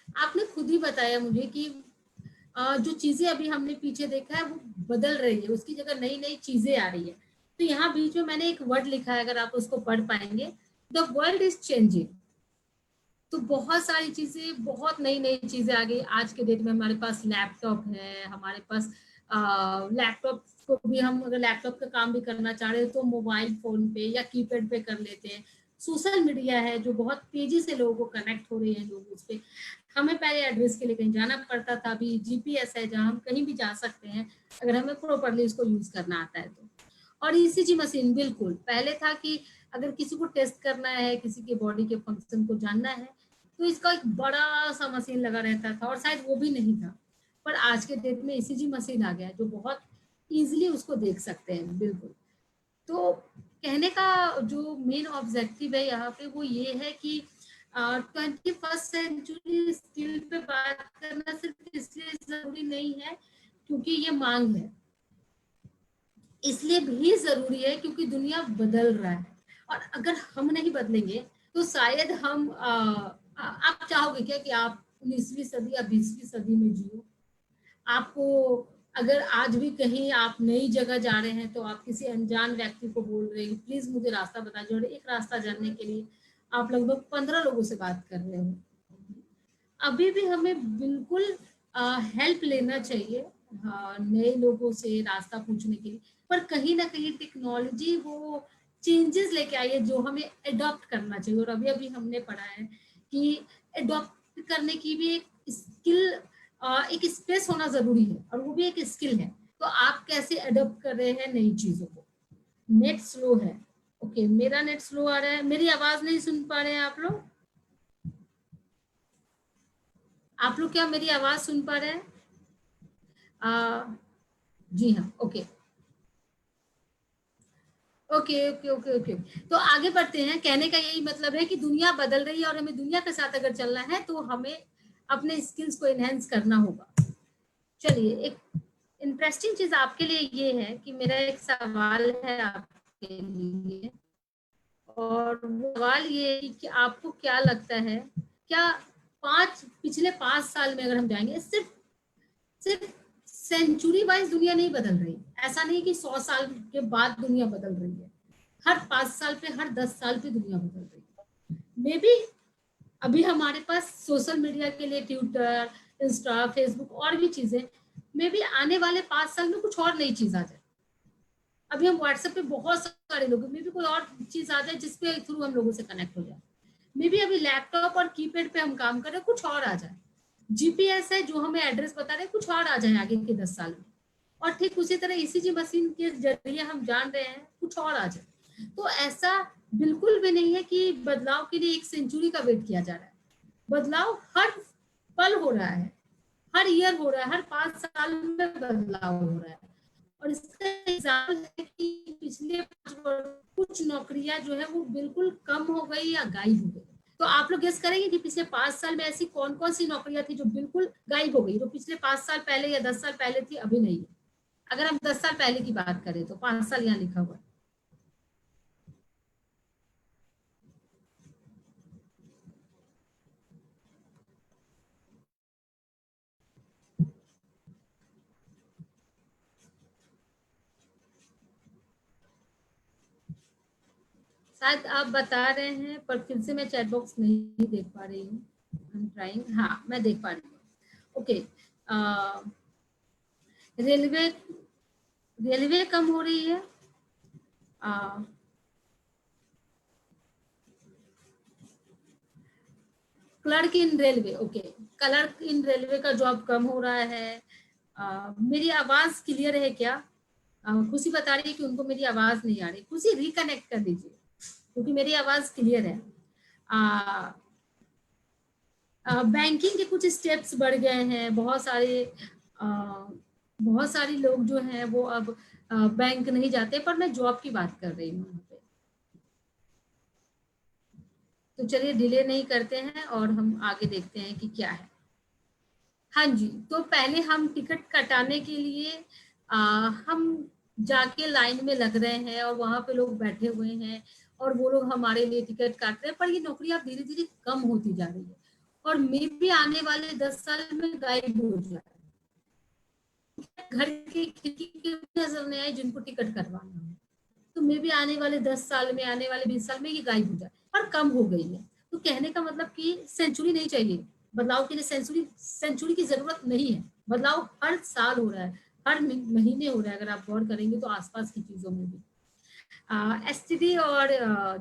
आपने खुद ही बताया मुझे कि जो चीजें अभी हमने पीछे देखा है वो बदल रही है, उसकी जगह नई नई चीजें आ रही है। तो यहाँ बीच में मैंने एक वर्ड लिखा है, अगर आप उसको पढ़ पाएंगे, द वर्ल्ड इज चेंजिंग। तो बहुत सारी चीजें, बहुत नई नई चीजें आ गई आज के डेट में। हमारे पास लैपटॉप है, हमारे पास लैपटॉप को भी हम अगर लैपटॉप का काम भी करना चाह रहे हैं तो मोबाइल फोन पे या कीपैड पे कर लेते हैं। सोशल मीडिया है जो बहुत तेजी से लोगों को कनेक्ट हो रही है लोग उस पे। हमें पहले एड्रेस के लिए कहीं जाना पड़ता था, अभी जीपीएस है जहाँ हम कहीं भी जा सकते हैं, अगर हमें प्रॉपरली उसको यूज करना आता है तो। और ईसीजी मशीन, बिल्कुल पहले था कि अगर किसी को टेस्ट करना है, किसी के बॉडी के फंक्शन को जानना है, तो इसका एक बड़ा सा मशीन लगा रहता था और शायद वो भी नहीं था। पर आज के डेट में ईसीजी मशीन आ गया है जो बहुत इजीली उसको देख सकते हैं, बिल्कुल। तो कहने का जो मेन ऑब्जेक्टिव है यहाँ पे वो ये है कि 21st सेंचुरी स्किल पे बात करना सिर्फ इसलिए जरूरी नहीं है क्योंकि ये मांग है, इसलिए भी जरूरी है क्योंकि दुनिया बदल रहा है। और अगर हम नहीं बदलेंगे तो शायद हम आप चाहोगे क्या कि आप 19वीं सदी या 20वीं सदी में जियो? आपको अगर आज भी कहीं आप नई जगह जा रहे हैं तो आप किसी अनजान व्यक्ति को बोल रहे हैं प्लीज मुझे रास्ता बता दीजिए, और एक रास्ता जानने के लिए आप लगभग 15 लोगों से बात कर रहे हो। अभी भी हमें बिल्कुल हेल्प लेना चाहिए, नए लोगों से रास्ता पूछने के लिए। पर कहीं ना कहीं टेक्नोलॉजी वो चेंजेस लेके आई है जो हमें अडॉप्ट करना चाहिए। और अभी अभी हमने पढ़ा है कि अडॉप्ट करने की भी एक स्किल, एक स्पेस होना जरूरी है, और वो भी एक स्किल है। तो आप कैसे अडॉप्ट कर रहे हैं नई चीजों को? नेट स्लो है। ओके, मेरा नेट स्लो आ रहा है, मेरी आवाज नहीं सुन पा रहे हैं आप लोग? आप लोग क्या मेरी आवाज सुन पा रहे हैं? जी हाँ, okay okay okay okay okay. तो आगे बढ़ते हैं। कहने का यही मतलब है कि दुनिया बदल रही है और हमें दुनिया के साथ अगर चलना है तो हमें अपने स्किल्स को एनहेंस करना होगा। चलिए, एक इंटरेस्टिंग चीज आपके लिए ये है कि मेरा एक सवाल है आपके लिए, और वो सवाल ये है कि आपको क्या लगता है, क्या पिछले 5 साल में अगर हम जाएंगे, सिर्फ सिर्फ सेंचुरी वाइज दुनिया नहीं बदल रही, ऐसा नहीं कि 100 साल के बाद दुनिया बदल रही है, हर 5 साल पे, हर 10 साल पे दुनिया बदल रही है। मे बी अभी हमारे पास सोशल मीडिया के लिए ट्विटर, इंस्टा, फेसबुक और भी चीजें, मे बी आने वाले 5 साल में कुछ और नई चीज आ जाए। अभी हम व्हाट्सएप पे बहुत सारे लोग, मे बी कोई और चीज आ जाए जिसपे थ्रू हम लोगों से कनेक्ट हो जाए। मे बी अभी लैपटॉप और कीपैड पे हम काम कर रहे हैं, कुछ और आ जाए। जीपीएस है जो हमें एड्रेस बता रहे हैं, कुछ और आ जाए आगे के 10 साल में। और ठीक उसी तरह ईसीजी मशीन के जरिए हम जान रहे हैं, कुछ और आ जाए। तो ऐसा बिल्कुल भी नहीं है कि बदलाव के लिए एक सेंचुरी का वेट किया जा रहा है। बदलाव हर पल हो रहा है, हर ईयर हो रहा है, हर 5 साल में बदलाव हो रहा है। और इसका एग्जाम्पल है कि पिछले 5 वर्ष कुछ नौकरियां जो है वो बिल्कुल कम हो गई या गायब हो गई। तो आप लोग गेस करेंगे कि पिछले 5 साल में ऐसी कौन कौन सी नौकरियां थी जो बिल्कुल गायब हो गई, जो पिछले 5 साल पहले या 10 साल पहले थी, अभी नहीं है। अगर हम 10 साल पहले की बात करें तो 5 साल यहाँ लिखा हुआ है। शायद आप बता रहे हैं, पर फिर से मैं चैट बॉक्स नहीं देख पा रही हूँ। I am trying. हाँ, मैं देख पा रही हूँ। ओके। रेलवे रेलवे कम हो रही है। क्लर्क इन रेलवे, ओके। क्लर्क इन रेलवे का जॉब कम हो रहा है। मेरी आवाज क्लियर है क्या? खुशी बता रही है कि उनको मेरी आवाज नहीं आ रही। खुशी रिकनेक्ट कर दीजिए क्योंकि मेरी आवाज क्लियर है। बैंकिंग के कुछ स्टेप्स बढ़ गए हैं। आ, बहुत सारी लोग जो हैं वो अब बैंक नहीं जाते, पर मैं जॉब की बात कर रही हूँ यहाँ पे। तो चलिए डिले नहीं करते हैं और हम आगे देखते हैं कि क्या है। हाँ जी, तो पहले हम टिकट कटाने के लिए हम जाके लाइन में लग रहे हैं और वहां पे लोग बैठे हुए हैं और वो लोग हमारे लिए टिकट काट रहे हैं, पर ये नौकरी अब धीरे धीरे कम होती जा रही है और मे भी आने वाले 10 साल में गायब हो जाए। घर की खिड़की के नजर नहीं आए जिनको टिकट करवाना हो, तो मे भी आने वाले 10 साल में, आने वाले 20 साल में ये गायब हो जाए, पर कम हो गई है। तो कहने का मतलब कि सेंचुरी नहीं चाहिए बदलाव के लिए, सेंचुरी सेंचुरी की जरूरत नहीं है। बदलाव हर साल हो रहा है, हर महीने हो रहा है। अगर आप गौर करेंगे तो आसपास की चीजों में भी एसटीडी और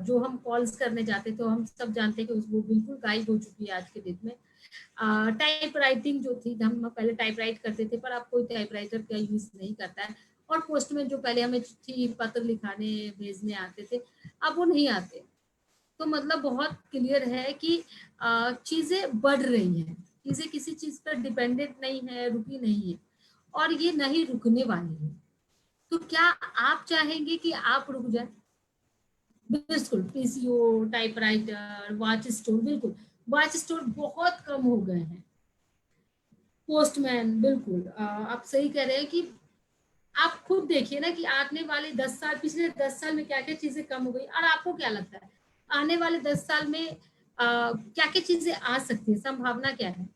जो हम कॉल्स करने जाते थे, तो हम सब जानते हैं कि वो बिल्कुल गायब हो चुकी है आज के डेट में। टाइप राइटिंग जो थी, हम पहले टाइप राइट करते थे, पर अब कोई टाइप राइटर का यूज नहीं करता है। और पोस्टमैन जो पहले हमें चिट्ठी पत्र लिखाने भेजने आते थे, अब वो नहीं आते। तो मतलब बहुत क्लियर है कि चीजें बढ़ रही हैं, चीजें किसी चीज पर डिपेंडेंट नहीं है, रुकी नहीं है, और ये नहीं रुकने वाली है। तो क्या आप चाहेंगे कि आप रुक जाए? बिल्कुल, पीसीओ, टाइपराइटर, वॉच स्टोर, बिल्कुल वॉच स्टोर बहुत कम हो गए हैं। पोस्टमैन, बिल्कुल आप सही कह रहे हैं कि आप खुद देखिए ना कि आने वाले 10 साल, पिछले 10 साल में क्या क्या चीजें कम हो गई, और आपको क्या लगता है आने वाले 10 साल में क्या क्या चीजें आ सकती है, संभावना क्या है?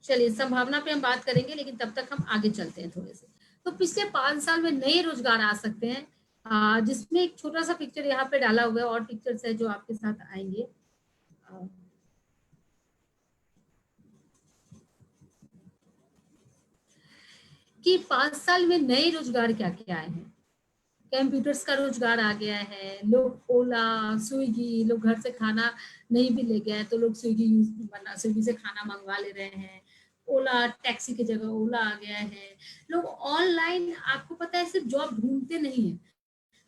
चलिए, संभावना पे हम बात करेंगे, लेकिन तब तक हम आगे चलते हैं थोड़े से। तो पिछले 5 साल में नए रोजगार आ सकते हैं, जिसमें एक छोटा सा पिक्चर यहाँ पे डाला हुआ है, और पिक्चर्स है जो आपके साथ आएंगे। अ, कि 5 साल में नए रोजगार क्या क्या आए हैं। कंप्यूटर्स का रोजगार आ गया है। लोग ओला, स्विगी, लोग घर से खाना नहीं भी ले गए तो लोग स्विगी से खाना मंगवा ले रहे हैं। ओला टैक्सी की जगह ओला आ गया है। लोग ऑनलाइन, आपको पता है, सिर्फ जॉब ढूंढते नहीं है,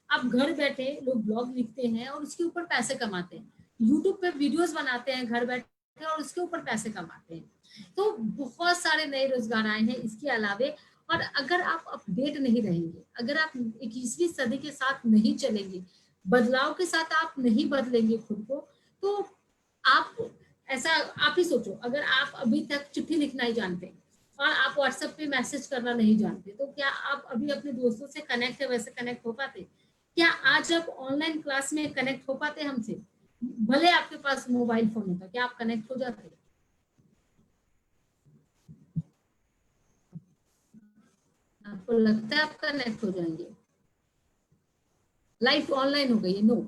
आप घर बैठे लोग ब्लॉग लिखते हैं और उसके ऊपर पैसे कमाते हैं, यूट्यूब पे वीडियोस बनाते हैं घर बैठे और उसके ऊपर पैसे कमाते हैं। तो बहुत सारे नए रोजगार आए हैं इसके अलावे। और अगर आप अपडेट नहीं रहेंगे, अगर आप 21वीं सदी के साथ नहीं चलेंगे, बदलाव के साथ आप नहीं बदलेंगे खुद को, तो आप ऐसा आप ही सोचो, अगर आप अभी तक चिट्ठी लिखना ही जानते हैं और आप व्हाट्सएप पे मैसेज करना नहीं जानते, तो क्या आप अभी अपने दोस्तों से कनेक्ट है वैसे कनेक्ट हो पाते? क्या आज आप ऑनलाइन क्लास में कनेक्ट हो पाते हमसे? भले आपके पास मोबाइल फोन होता, क्या आप कनेक्ट हो जाते? आपको लगता है आप कनेक्ट हो जाएंगे? लाइफ ऑनलाइन हो गई है, नो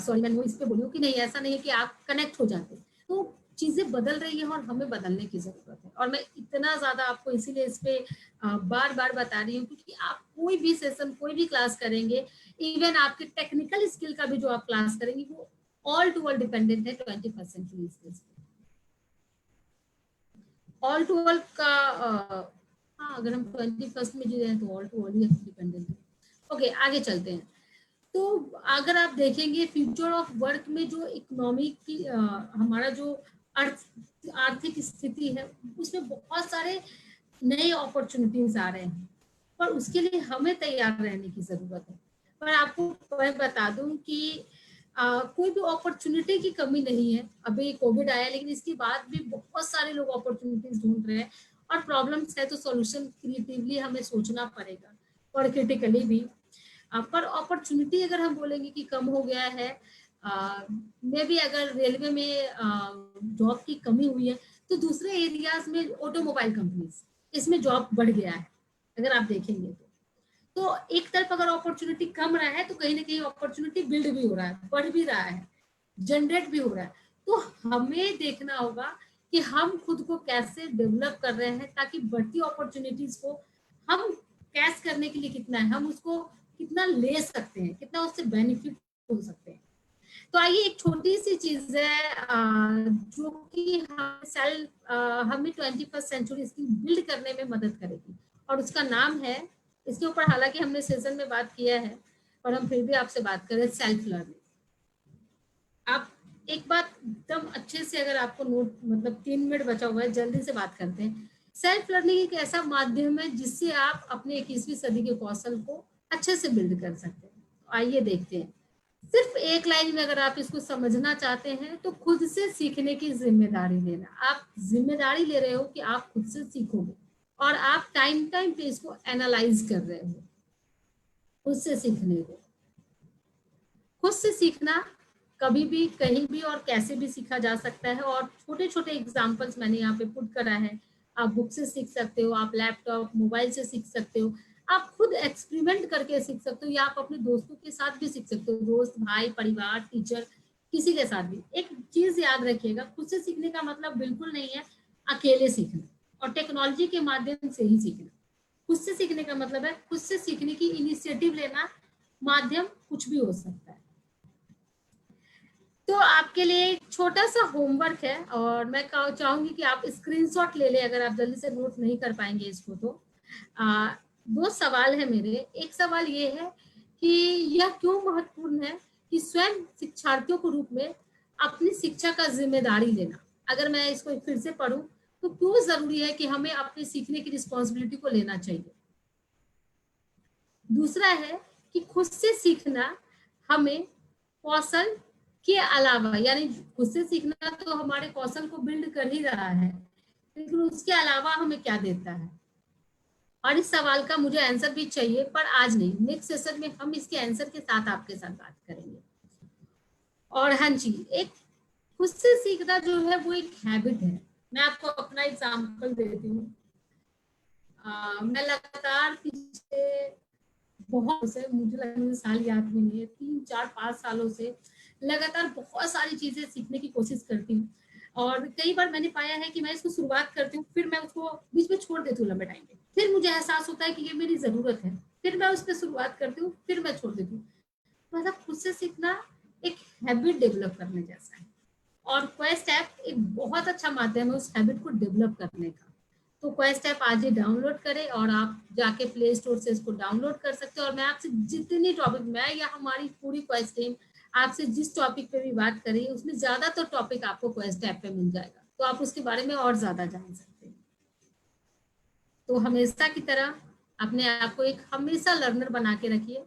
सॉरी मैं इस पे बोलूँ कि नहीं, ऐसा नहीं है कि आप कनेक्ट हो जाते। तो चीजें बदल रही है और हमें बदलने की जरूरत है। और मैं इतना ज्यादा आपको इसीलिए इस पे बार बार बता रही हूँ, क्योंकि आप कोई भी सेशन कोई भी क्लास करेंगे, इवन आपके टेक्निकल स्किल का भी जो आप क्लास करेंगे, वो ऑल टू ऑल डिपेंडेंट है 21st सेंचुरी स्किल्स पे। ऑल टू ऑल का हाँ, अगर हम 21st में जी रहे हैं तो ऑल टू ऑल ही डिपेंडेंट है। ओके, आगे चलते हैं। तो अगर आप देखेंगे फ्यूचर ऑफ वर्क में जो इकोनॉमी की हमारा जो आर्थिक स्थिति है, उसमें बहुत सारे नए अपॉर्चुनिटीज आ रहे हैं, पर उसके लिए हमें तैयार रहने की जरूरत है। पर आपको मैं बता दूं कि कोई भी अपॉर्चुनिटी की कमी नहीं है। अभी कोविड आया, लेकिन इसके बाद भी बहुत सारे लोग अपॉर्चुनिटीज ढूंढ रहे हैं। और प्रॉब्लम्स है तो सॉल्यूशन क्रिएटिवली हमें सोचना पड़ेगा, और क्रिटिकली भी। पर अपॉर्चुनिटी अगर हम बोलेंगे कि कम हो गया है, मे भी अगर रेलवे में जॉब की कमी हुई है, तो दूसरे एरियाज में ऑटोमोबाइल कंपनीज, इसमें जॉब बढ़ गया है अगर आप देखेंगे तो एक तरफ अगर अपॉर्चुनिटी कम रहा है, तो कहीं ना कहीं अपॉर्चुनिटी बिल्ड भी हो रहा है, बढ़ भी रहा है, जनरेट भी हो रहा है। तो हमें देखना होगा कि हम खुद को कैसे डेवलप कर रहे हैं, ताकि बढ़ती अपॉर्चुनिटीज को हम कैच करने के लिए कितना है, हम उसको कितना ले सकते हैं, कितना उससे बेनिफिट हो सकते हैं। तो आइए, एक छोटी सी चीज है जो कि हमें 21st सेंचुरी स्किल बिल्ड करने में मदद करेगी, और उसका नाम है, इसके ऊपर हालांकि हमने सेशन में बात किया है, पर हम फिर भी आपसे बात करें, सेल्फ लर्निंग। आप एक बात एकदम अच्छे से, अगर आपको नोट मतलब 3 मिनट बचा हुआ है, जल्दी से बात करते हैं। सेल्फ लर्निंग एक ऐसा माध्यम है जिससे आप अपने 21वीं सदी के कौशल को अच्छे से बिल्ड कर सकते हैं। तो आइए देखते हैं। सिर्फ एक लाइन में अगर आप इसको समझना चाहते हैं, तो खुद से सीखने की जिम्मेदारी लेना। आप जिम्मेदारी ले रहे हो कि आप खुद से सीखोगे, और आप टाइम टाइम पे इसको एनालाइज कर रहे हो। खुद से सीखने को, खुद से सीखना कभी भी कहीं भी और कैसे भी सीखा जा सकता है। और छोटे छोटे एग्जाम्पल्स मैंने यहाँ पे पुट करा है। आप बुक से सीख सकते हो, आप लैपटॉप मोबाइल से सीख सकते हो, आप खुद एक्सपेरिमेंट करके सीख सकते हो, या आप अपने दोस्तों के साथ भी सीख सकते हो, दोस्त, भाई, परिवार, टीचर, किसी के साथ भी। एक चीज याद रखिएगा, खुद से सीखने का मतलब बिल्कुल नहीं है अकेले सीखना और टेक्नोलॉजी के माध्यम से ही सीखना। खुद से सीखने का मतलब है खुद से सीखने की इनिशिएटिव लेना। माध्यम कुछ भी हो सकता है। तो आपके लिए एक छोटा सा होमवर्क है, और मैं चाहूंगी कि आप स्क्रीनशॉट ले लें, अगर आप जल्दी से नोट नहीं कर पाएंगे इसको तो। दो सवाल है मेरे। एक सवाल ये है कि यह क्यों महत्वपूर्ण है कि स्वयं शिक्षार्थियों के रूप में अपनी शिक्षा का जिम्मेदारी लेना। अगर मैं इसको फिर से पढ़ूं, तो क्यों जरूरी है कि हमें अपने सीखने की रिस्पॉन्सिबिलिटी को लेना चाहिए। दूसरा है कि खुद से सीखना हमें कौशल के अलावा, यानी खुद से सीखना तो हमारे कौशल को बिल्ड कर ही रहा है, लेकिन उसके अलावा हमें क्या देता है। और इस सवाल का मुझे आंसर भी चाहिए, पर आज नहीं, नेक्स्ट सेशन में हम इसके आंसर के साथ आपके साथ बात करेंगे। और हाँ जी, एक खुद से सीखना जो है वो एक हैबिट है। मैं आपको अपना एग्जाम्पल देती हूँ। मैं लगातार पिछले बहुत से, मुझे लगता है साल याद भी नहीं है, 3 4 5 सालों से लगातार बहुत सारी चीजें सीखने की कोशिश करती हूँ। और कई बार मैंने पाया है कि मैं इसको शुरुआत करती हूँ, फिर मैं उसको बीच में छोड़ देती हूँ लंबे टाइम पे, फिर मुझे एहसास होता है कि ये मेरी जरूरत है, फिर मैं उस पर शुरुआत करती हूँ, फिर मैं छोड़ देती हूँ। मतलब खुद से सीखना एक हैबिट डेवलप करने जैसा है, और क्वेस्ट ऐप एक बहुत अच्छा माध्यम है उस हैबिट को डेवलप करने का। तो क्वेस्ट ऐप आज ही डाउनलोड करें और आप जाके प्ले स्टोर से इसको डाउनलोड कर सकते हो। और मैं आपसे जितनी टॉपिक, मैं या हमारी पूरी क्वेस्ट टीम आपसे जिस टॉपिक पे भी बात करी उसमें ज्यादातर टॉपिक आपको क्वेस्ट ऐप पे मिल जाएगा, तो आप उसके बारे में और ज्यादा जान सकते हैं। तो हमेशा की तरह अपने आप को एक हमेशा लर्नर बना के रखिए।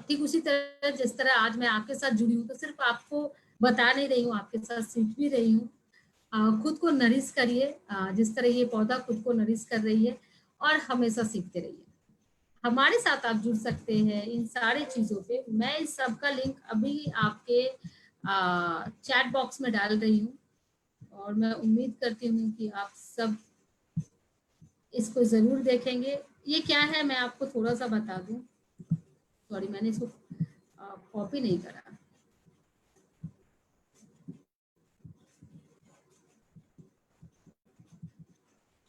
ठीक उसी तरह जिस तरह आज मैं आपके साथ जुड़ी हूँ, तो सिर्फ आपको बता नहीं रही हूँ, आपके साथ सीख भी रही हूँ। खुद को नरिश करिए जिस तरह ये पौधा खुद को नरिश कर रही है, और हमेशा सीखते रहिए। हमारे साथ आप जुड़ सकते हैं इन सारी चीजों पे। मैं इस सब का लिंक अभी आपके चैट बॉक्स में डाल रही हूँ, और मैं उम्मीद करती हूँ कि आप सब इसको जरूर देखेंगे। ये क्या है मैं आपको थोड़ा सा बता दूं। सॉरी, मैंने इसको कॉपी नहीं करा।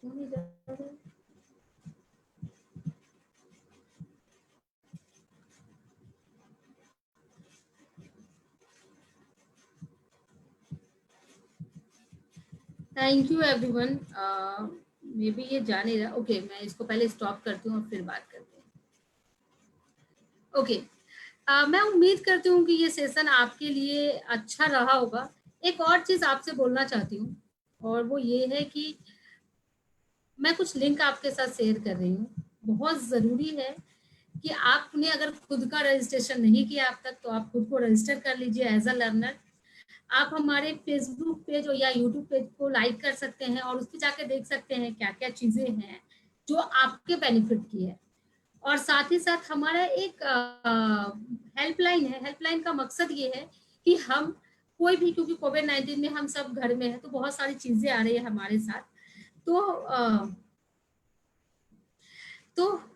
क्यों नहीं जा रहा? Thank you everyone. May be ये जा नहीं रहा। ओके, मैं इसको पहले स्टॉप करती हूँ और फिर बात करते हैं। ओके, मैं उम्मीद करती हूँ कि ये सेशन आपके लिए अच्छा रहा होगा। एक और चीज आपसे बोलना चाहती हूँ, और वो ये है कि मैं कुछ लिंक आपके साथ शेयर कर रही हूँ। बहुत जरूरी है कि आपने अगर खुद का रजिस्ट्रेशन नहीं किया अब तक, तो आप खुद को रजिस्टर कर लीजिए एज अ लर्नर। आप हमारे फेसबुक पेज या यूट्यूब पेज को लाइक कर सकते हैं, और उस पर जाके देख सकते हैं क्या क्या चीजें हैं जो आपके बेनिफिट की है। और साथ ही साथ हमारा एक हेल्पलाइन है। हेल्पलाइन का मकसद ये है कि हम कोई भी, क्योंकि कोविड-19 में हम सब घर में हैं, तो बहुत सारी चीजें आ रही है हमारे साथ। तो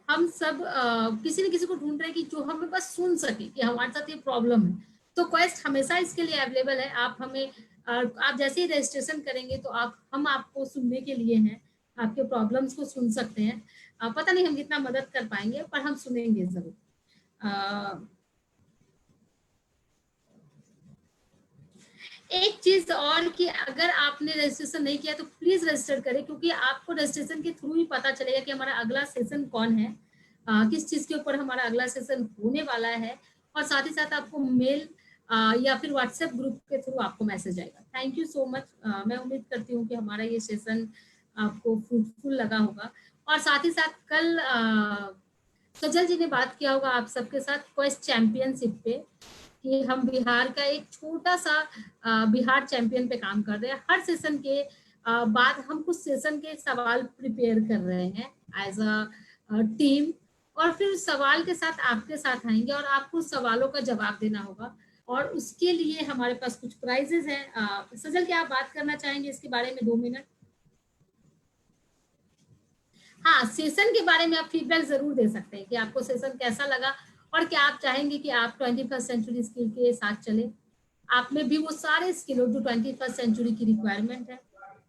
हम सब किसी न किसी को ढूंढ रहे हैं कि जो हमें बस सुन सके कि हमारे साथ ये प्रॉब्लम है। तो क्वेस्ट हमेशा इसके लिए अवेलेबल है। आप हमें आप जैसे ही रजिस्ट्रेशन करेंगे तो हम आपको सुनने के लिए हैं, आपके प्रॉब्लम्स को सुन सकते हैं। पता नहीं हम कितना मदद कर पाएंगे, पर हम सुनेंगे जरूर। एक चीज और कि अगर आपने रजिस्ट्रेशन नहीं किया तो प्लीज रजिस्टर करें, क्योंकि आपको रजिस्ट्रेशन के थ्रू ही पता चलेगा कि हमारा अगला सेशन कौन है, किस चीज के ऊपर हमारा अगला सेशन होने वाला है। और साथ ही साथ आपको मेल या फिर व्हाट्सएप ग्रुप के थ्रू आपको मैसेज आएगा। Thank you so much. मैं उम्मीद करती हूँ कि हमारा ये सेशन आपको फ्रूटफुल लगा होगा। और साथ ही साथ कल सजल जी ने बात किया होगा आप सबके साथ क्वेस्ट चैंपियनशिप पे, कि हम बिहार का एक छोटा सा बिहार चैंपियन पे काम कर रहे हैं। हर सेशन के बाद हम कुछ सेशन के सवाल प्रिपेयर कर रहे हैं एज अ टीम, और फिर सवाल के साथ आपके साथ आएंगे और आपको सवालों का जवाब देना होगा। और उसके लिए हमारे पास कुछ प्राइजेस हैं। सजल, क्या आप बात करना चाहेंगे इसके बारे में 2 मिनट? हाँ, सेशन के बारे में आप फीडबैक जरूर दे सकते हैं कि आपको सेशन कैसा लगा, और क्या आप चाहेंगे कि आप 21st सेंचुरी स्किल के साथ चले। आप में भी वो सारे स्किल हो जो 21st सेंचुरी की रिक्वायरमेंट है।